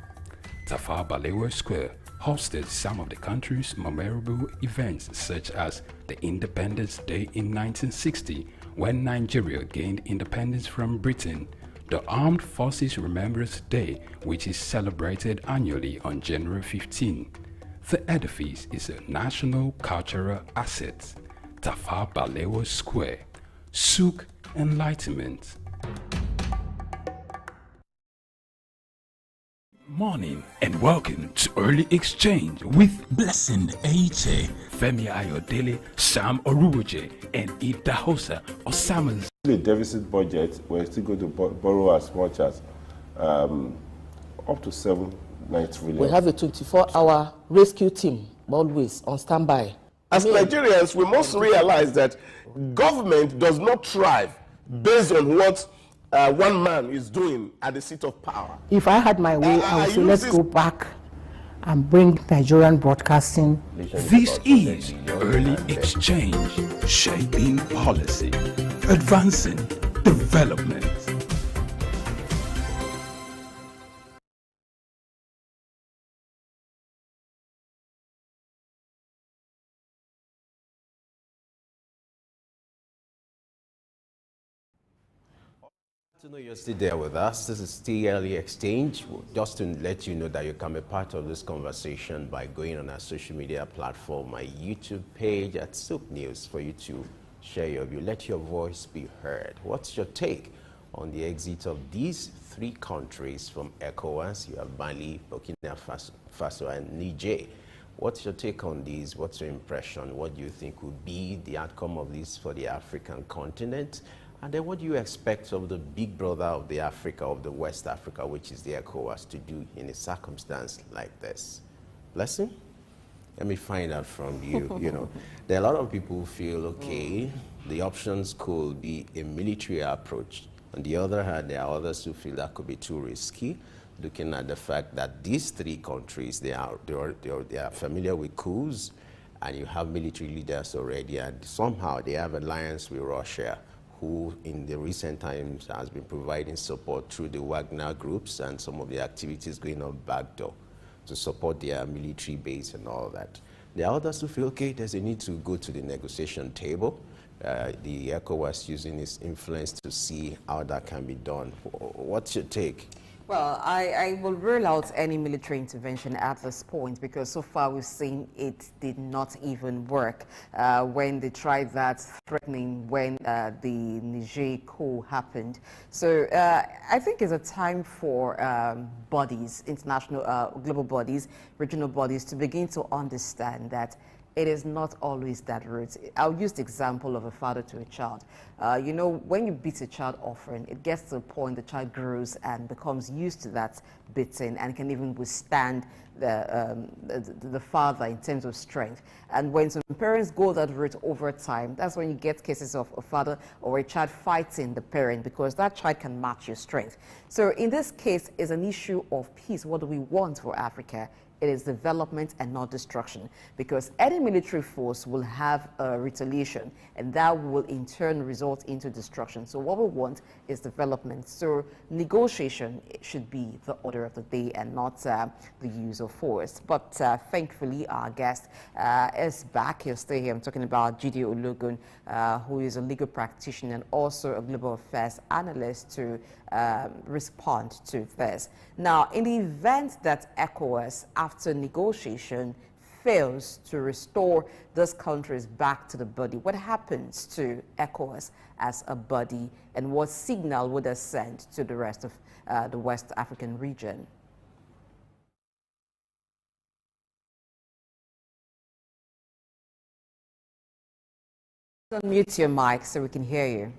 Tafawa Balewa Square hosted some of the country's memorable events, such as the Independence Day in 1960, when Nigeria gained independence from Britain, the Armed Forces Remembrance Day, which is celebrated annually on January 15. The edifice is a national cultural asset. Tafawa Balewa Square, Souq Enlightenment. Morning and welcome to Early Exchange with Blessing Aiche, Femi Ayodele, Sam Oruoje, and Idahosa Osamans. The deficit budget, we're still going to borrow as much as up to 7-9 trillion. We have a 24-hour rescue team always on standby. As Nigerians, we must realize that government does not thrive based on what one man is doing at the seat of power. If I had my way, I would say let's go back and bring Nigerian broadcasting. This is Early Exchange, shaping policy, advancing development. To know you're still there with us. This is still Early Exchange. Just to let you know that you can be part of this conversation by going on our social media platform, my YouTube page at Souq News, for you to share your view. Let your voice be heard. What's your take on the exit of these three countries from ECOWAS? You have Mali, Burkina Faso, and Niger. What's your take on these? What's your impression? What do you think would be the outcome of this for the African continent? And then what do you expect of the big brother of the Africa, of the West Africa, which is the ECOWAS, to do in a circumstance like this? Blessing? Let me find out from you. There are a lot of people who feel, okay, the options could be a military approach. On the other hand, there are others who feel that could be too risky, looking at the fact that these three countries, they are familiar with coups, and you have military leaders already, and somehow they have alliance with Russia, who in the recent times has been providing support through the Wagner groups and some of the activities going on backdoor to support their military base and all that. There are others who feel, okay, there's a need to go to the negotiation table. The ECOWAS using its influence to see how that can be done. What's your take? Well, I will rule out any military intervention at this point because so far we've seen it did not even work when they tried that threatening when the Niger coup happened. So I think it's a time for bodies, international, global bodies, regional bodies to begin to understand that it is not always that route. I'll use the example of a father to a child. You know, when you beat a child often, it gets to a point the child grows and becomes used to that beating and can even withstand the father in terms of strength. And when some parents go that route over time, that's when you get cases of a father or a child fighting the parent because that child can match your strength. So in this case, it's an issue of peace. What do we want for Africa? It is development and not destruction, because any military force will have a retaliation and that will in turn result into destruction. So what we want is development. So negotiation should be the order of the day and not the use of force. But thankfully our guest is back. He'll stay here. I'm talking about Jide Ologun, who is a legal practitioner and also a global affairs analyst to respond to this. Now, in the event that ECOWAS, after negotiation, fails to restore those countries back to the body, what happens to ECOWAS as a body, and what signal would it send to the rest of the West African region? Unmute your mic so we can hear you.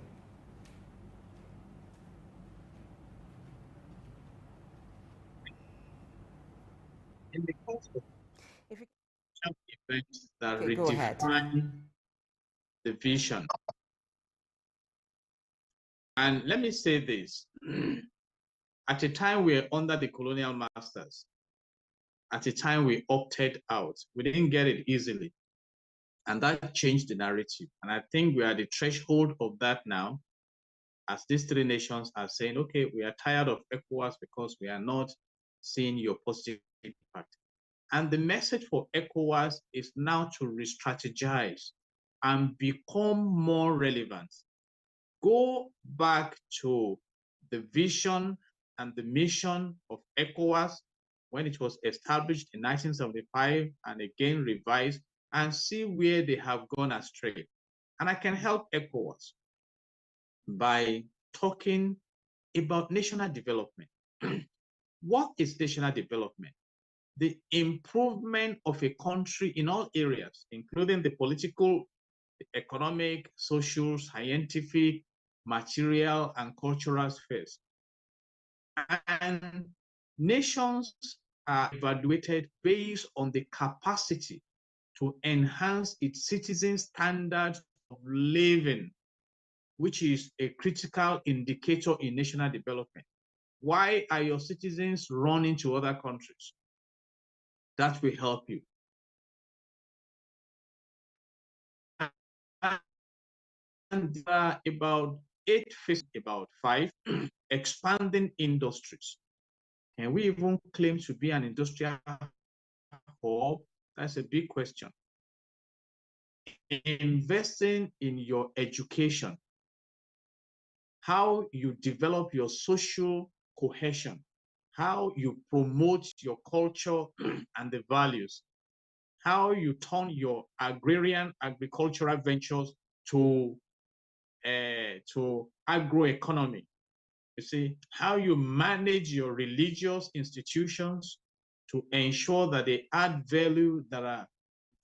In the course of events that Okay, go ahead. redefine the vision. And let me say this. At a time we were under the colonial masters, at a time we opted out. We didn't get it easily. And that changed the narrative. And I think we are at the threshold of that now, as these three nations are saying, okay, we are tired of ECOWAS because we are not seeing your positive impact. And the message for ECOWAS is now to re-strategize and become more relevant. Go back to the vision and the mission of ECOWAS when it was established in 1975 and again revised, and see where they have gone astray. And I can help ECOWAS by talking about national development. What is national development? The improvement of a country in all areas, including the political, the economic, social, scientific, material, and cultural spheres. And nations are evaluated based on the capacity to enhance its citizens' standards of living, which is a critical indicator in national development. Why are your citizens running to other countries? That will help you. And there are about 8 phases, about 5, expanding industries. Can we even claim to be an industrial hub? That's a big question. Investing in your education, how you develop your social cohesion, how you promote your culture and the values, how you turn your agrarian agricultural ventures to agroeconomy. You see, how you manage your religious institutions to ensure that they add values that are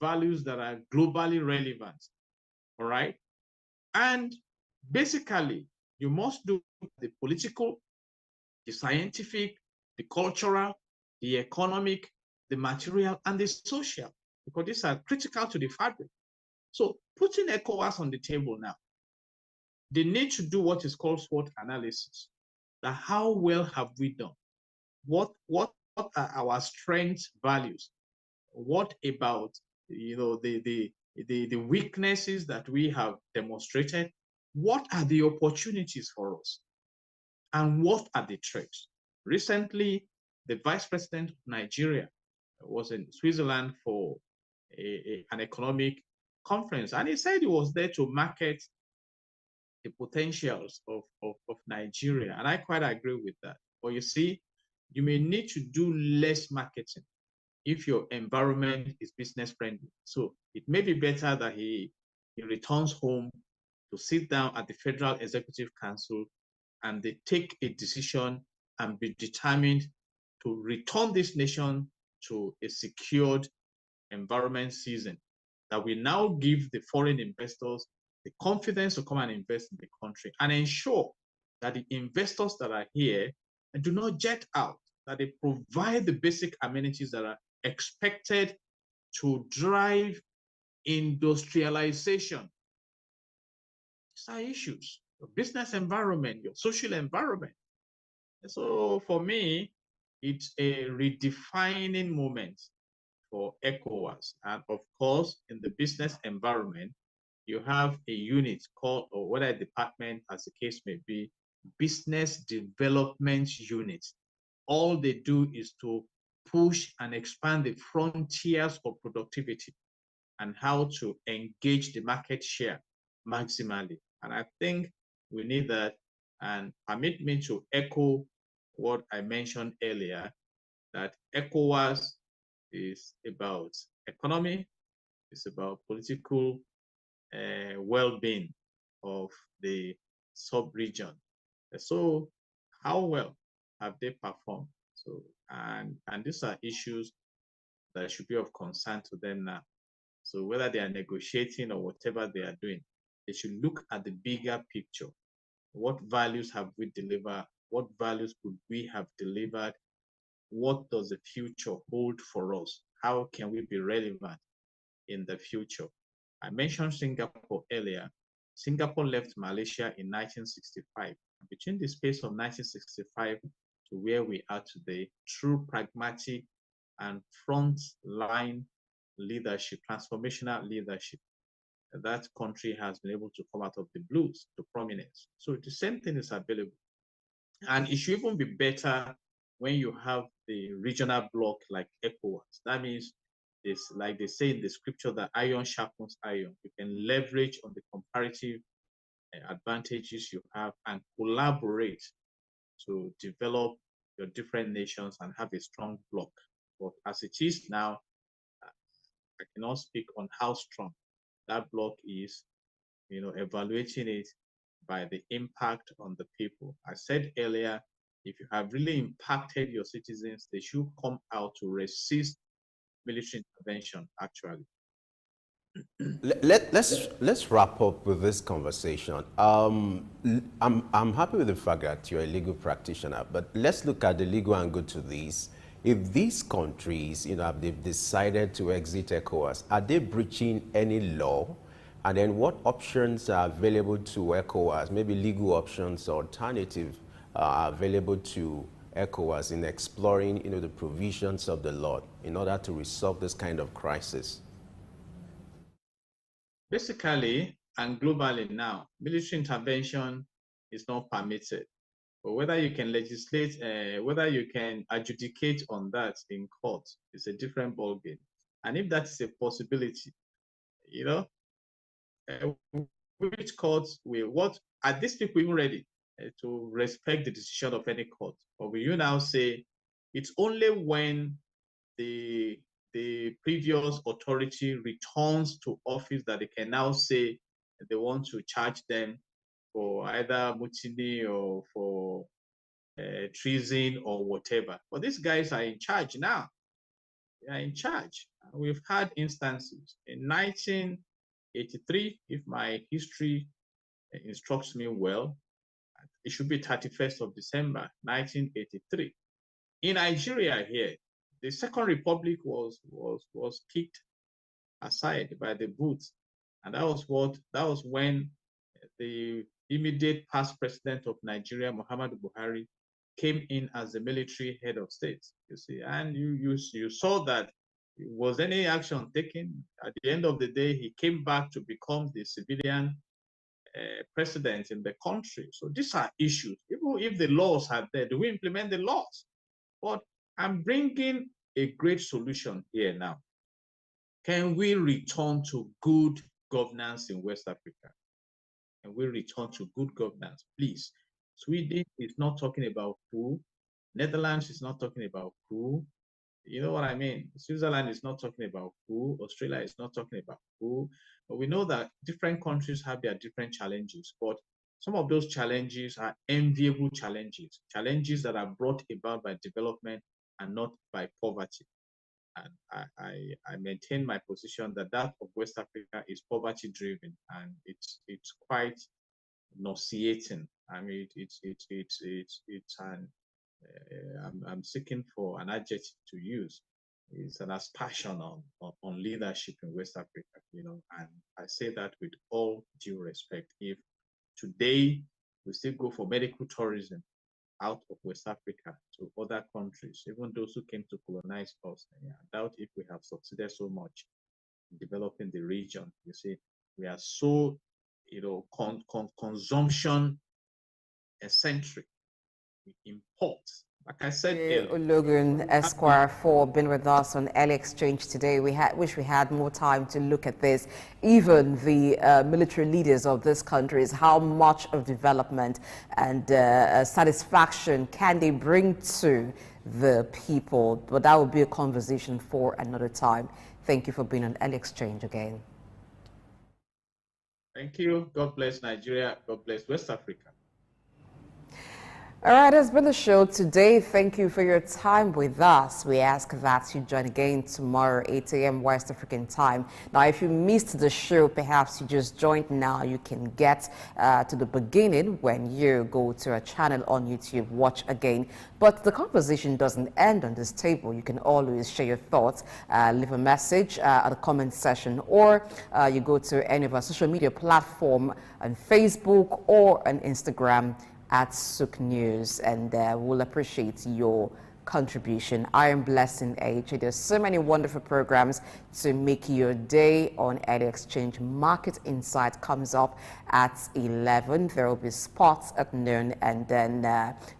globally relevant. All right. And basically, you must do the political, the scientific, the cultural, the economic, the material, and the social, because these are critical to the fabric. So putting ECOWAS on the table now, they need to do what is called SWOT analysis. That how well have we done? What are our strengths, values? What about the weaknesses that we have demonstrated? What are the opportunities for us? And what are the threats? Recently, the vice president of Nigeria was in Switzerland for an economic conference, and he said he was there to market the potentials of Nigeria, and I quite agree with that. But you see, you may need to do less marketing if your environment is business friendly. So it may be better that he returns home to sit down at the Federal Executive Council and they take a decision and be determined to return this nation to a secured environment season that will now give the foreign investors the confidence to come and invest in the country and ensure that the investors that are here do not jet out, that they provide the basic amenities that are expected to drive industrialization. These are issues, your business environment, your social environment. And so for me, it's a redefining moment for ECOWAS. And of course, in the business environment, you have a unit called, or whether a department, as the case may be, business development unit. All they do is to push and expand the frontiers of productivity and how to engage the market share maximally. And I think we need that. And permit me to echo what I mentioned earlier, that ECOWAS is about economy, it's about political well-being of the sub-region. So how well have they performed? So and these are issues that should be of concern to them now. So whether they are negotiating or whatever they are doing, they should look at the bigger picture. What values have we delivered? What values could we have delivered? What does the future hold for us? How can we be relevant in the future? I mentioned Singapore earlier. Singapore left Malaysia in 1965. Between the space of 1965 to where we are today, through pragmatic and front-line leadership, transformational leadership, that country has been able to come out of the blues to prominence. So the same thing is available. And it should even be better when you have the regional bloc like ECOWAS. That means it's like they say in the scripture that iron sharpens iron. You can leverage on the comparative advantages you have and collaborate to develop your different nations and have a strong bloc. But as it is now, I cannot speak on how strong that bloc is, evaluating it by the impact on the people. I said earlier, if you have really impacted your citizens, they should come out to resist military intervention, actually. Let's wrap up with this conversation. I'm happy with the fact that you're a legal practitioner, but let's look at the legal angle to this. If these countries, they've decided to exit ECOWAS, are they breaching any law? And then what options are available to ECOWAS? Maybe legal options or alternative are available to ECOWAS in exploring, the provisions of the law in order to resolve this kind of crisis? Basically, and globally now, military intervention is not permitted. But whether you can legislate, whether you can adjudicate on that in court is a different ballgame. And if that is a possibility, which courts will, are these people even ready to respect the decision of any court? Or will you now say it's only when the previous authority returns to office that they can now say they want to charge them for either mutiny or for treason or whatever? But these guys are in charge now. They are in charge. We've had instances in 1983, if my history instructs me well, it should be 31st of December, 1983. In Nigeria here, the Second Republic was kicked aside by the Boots, and that was when the immediate past president of Nigeria, Muhammadu Buhari, came in as the military head of state. You see, and you saw that was any action taken. At the end of the day, he came back to become the civilian president in the country. So these are issues. Even if the laws are there, do we implement the laws? But I'm bringing a great solution here now. Can we return to good governance in West Africa? Can we return to good governance, please? Sweden is not talking about coup. Netherlands is not talking about coup. You know what I mean? Switzerland is not talking about coup. Australia is not talking about coup. But we know that different countries have their different challenges. But some of those challenges are enviable challenges, challenges that are brought about by development and not by poverty. And I maintain my position that that of West Africa is poverty driven, and it's quite nauseating. I mean, it's an I'm seeking for an adjective to use. It's an aspersion on leadership in West Africa, you know, and I say that with all due respect. If today we still go for medical tourism out of West Africa to other countries, even those who came to colonize us, I doubt if we have succeeded so much in developing the region. You see, we are so, you know, consumption eccentric. We import. Like I said earlier. Ologun Esquire for being with us on Early Exchange today. Wish we had more time to look at this. Even the military leaders of these countries, how much of development and satisfaction can they bring to the people? But that will be a conversation for another time. Thank you for being on Early Exchange again. Thank you. God bless Nigeria. God bless West Africa. All right, that's been the show today. Thank you for your time with us. We ask that you join again tomorrow, 8 a.m. West African time. Now, if you missed the show, perhaps you just joined now, you can get to the beginning when you go to our channel on YouTube, watch again. But the conversation doesn't end on this table. You can always share your thoughts, leave a message at the comment section, or you go to any of our social media platform on Facebook or on Instagram at Souq News, and we'll appreciate your contribution. I am Blessing H. There's so many wonderful programs to make your day on Early Exchange. Market Insight comes up at 11. There will be sports at noon, and then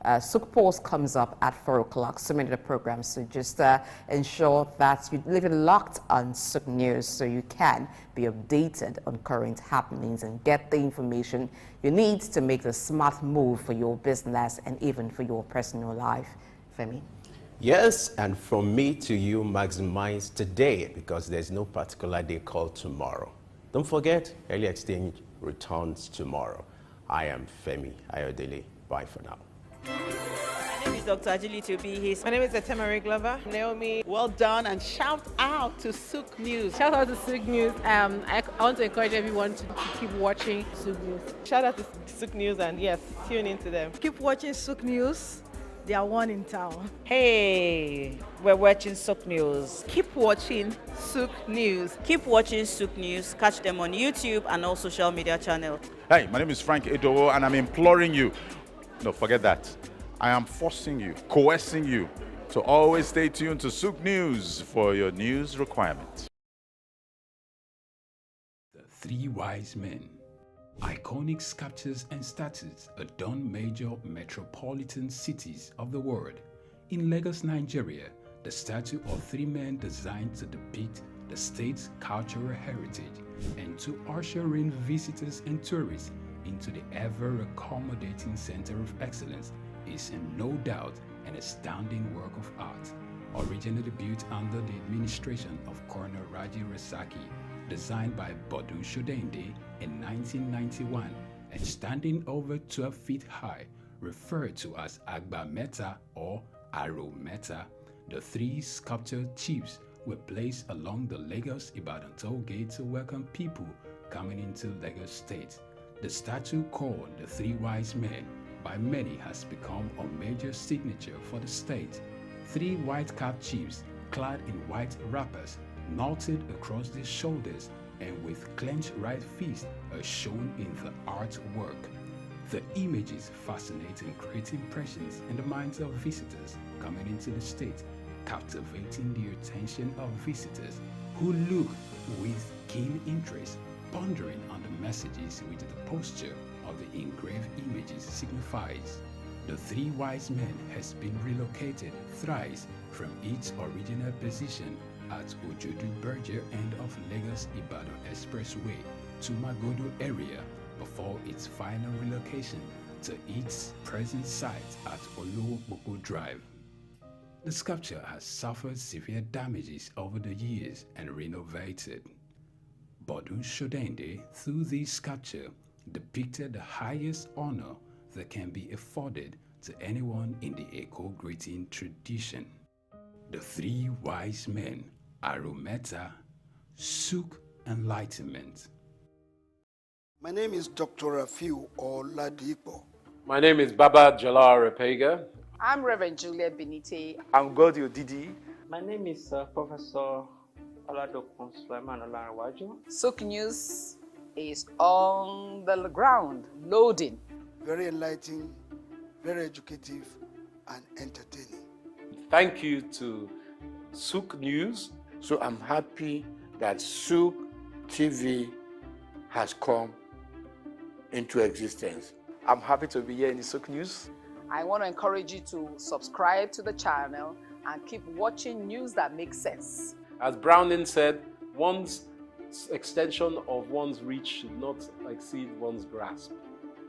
Souq Pulse comes up at 4 o'clock. So many of the programs. So just ensure that you live it locked on Souq News so you can be updated on current happenings and get the information you need to make the smart move for your business and even for your personal life. Femi? Yes, and from me to you, maximize today, because there's no particular day called tomorrow. Don't forget, Early Exchange returns tomorrow. I am Femi Ayodele. Bye for now. My name is Dr. Agility Obi. My name is Etemari Glover. Naomi, well done, and shout out to Souq News. Shout out to Souq News. I want to encourage everyone to keep watching Souq News. Shout out to Souq News, and yes, tune into them. Keep watching Souq News. They are one in town. Hey, we're watching Souq News. Keep watching Souq News. Keep watching Souq News. Catch them on YouTube and all social media channels. Hey, my name is Frank Edowo, and I'm imploring you. No, forget that. I am forcing you, coercing you to always stay tuned to Souq News for your news requirements. The Three Wise Men. Iconic sculptures and statues adorn major metropolitan cities of the world. In Lagos, Nigeria, the statue of three men designed to depict the state's cultural heritage and to usher in visitors and tourists into the ever-accommodating center of excellence is no doubt an astounding work of art. Originally built under the administration of Colonel Raji Rasaki, designed by Bodu Shodende in 1991 and standing over 12 feet high, referred to as Agba Meta or Aro Meta, the three sculptured chiefs were placed along the Lagos-Ibadan toll gate to welcome people coming into Lagos State. The statue called the Three Wise Men by many has become a major signature for the state. Three white-capped chiefs clad in white wrappers, knotted across their shoulders and with clenched right fists are shown in the artwork. The images fascinate and create impressions in the minds of visitors coming into the state, captivating the attention of visitors who look with keen interest, pondering on the messages which the posture of the engraved images signifies. The Three Wise Men has been relocated thrice from its original position at Ojodu Berger end of Lagos-Ibadan Expressway to Magodo area before its final relocation to its present site at Olowopopo Drive. The sculpture has suffered severe damages over the years and renovated. Bodun Shodende, through this sculpture, depicted the highest honor that can be afforded to anyone in the Eko greeting tradition. The three wise men, Arometa, Souq, Enlightenment. My name is Dr. Rafiu Oladipo. My name is Baba Jalal Repega. I'm Reverend Juliet Benite. I'm Godi Odidi. My name is Professor Oladokun Sulaiman Olarawaju. Souq News is on the ground, loading. Very enlightening, very educative, and entertaining. Thank you to Souq News. So I'm happy that Souq TV has come into existence. I'm happy to be here in the Souq News. I want to encourage you to subscribe to the channel and keep watching news that makes sense. As Browning said, one's extension of one's reach should not exceed one's grasp,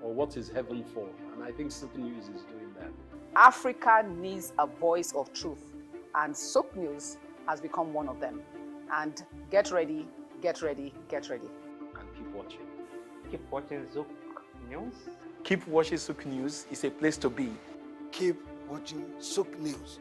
or what is heaven for. And I think Souq News is doing that. Africa needs a voice of truth, and Souq News has become one of them. And get ready, get ready, get ready. And keep watching. Keep watching Souq News. Keep watching Souq News. It's a place to be. Keep watching Souq News.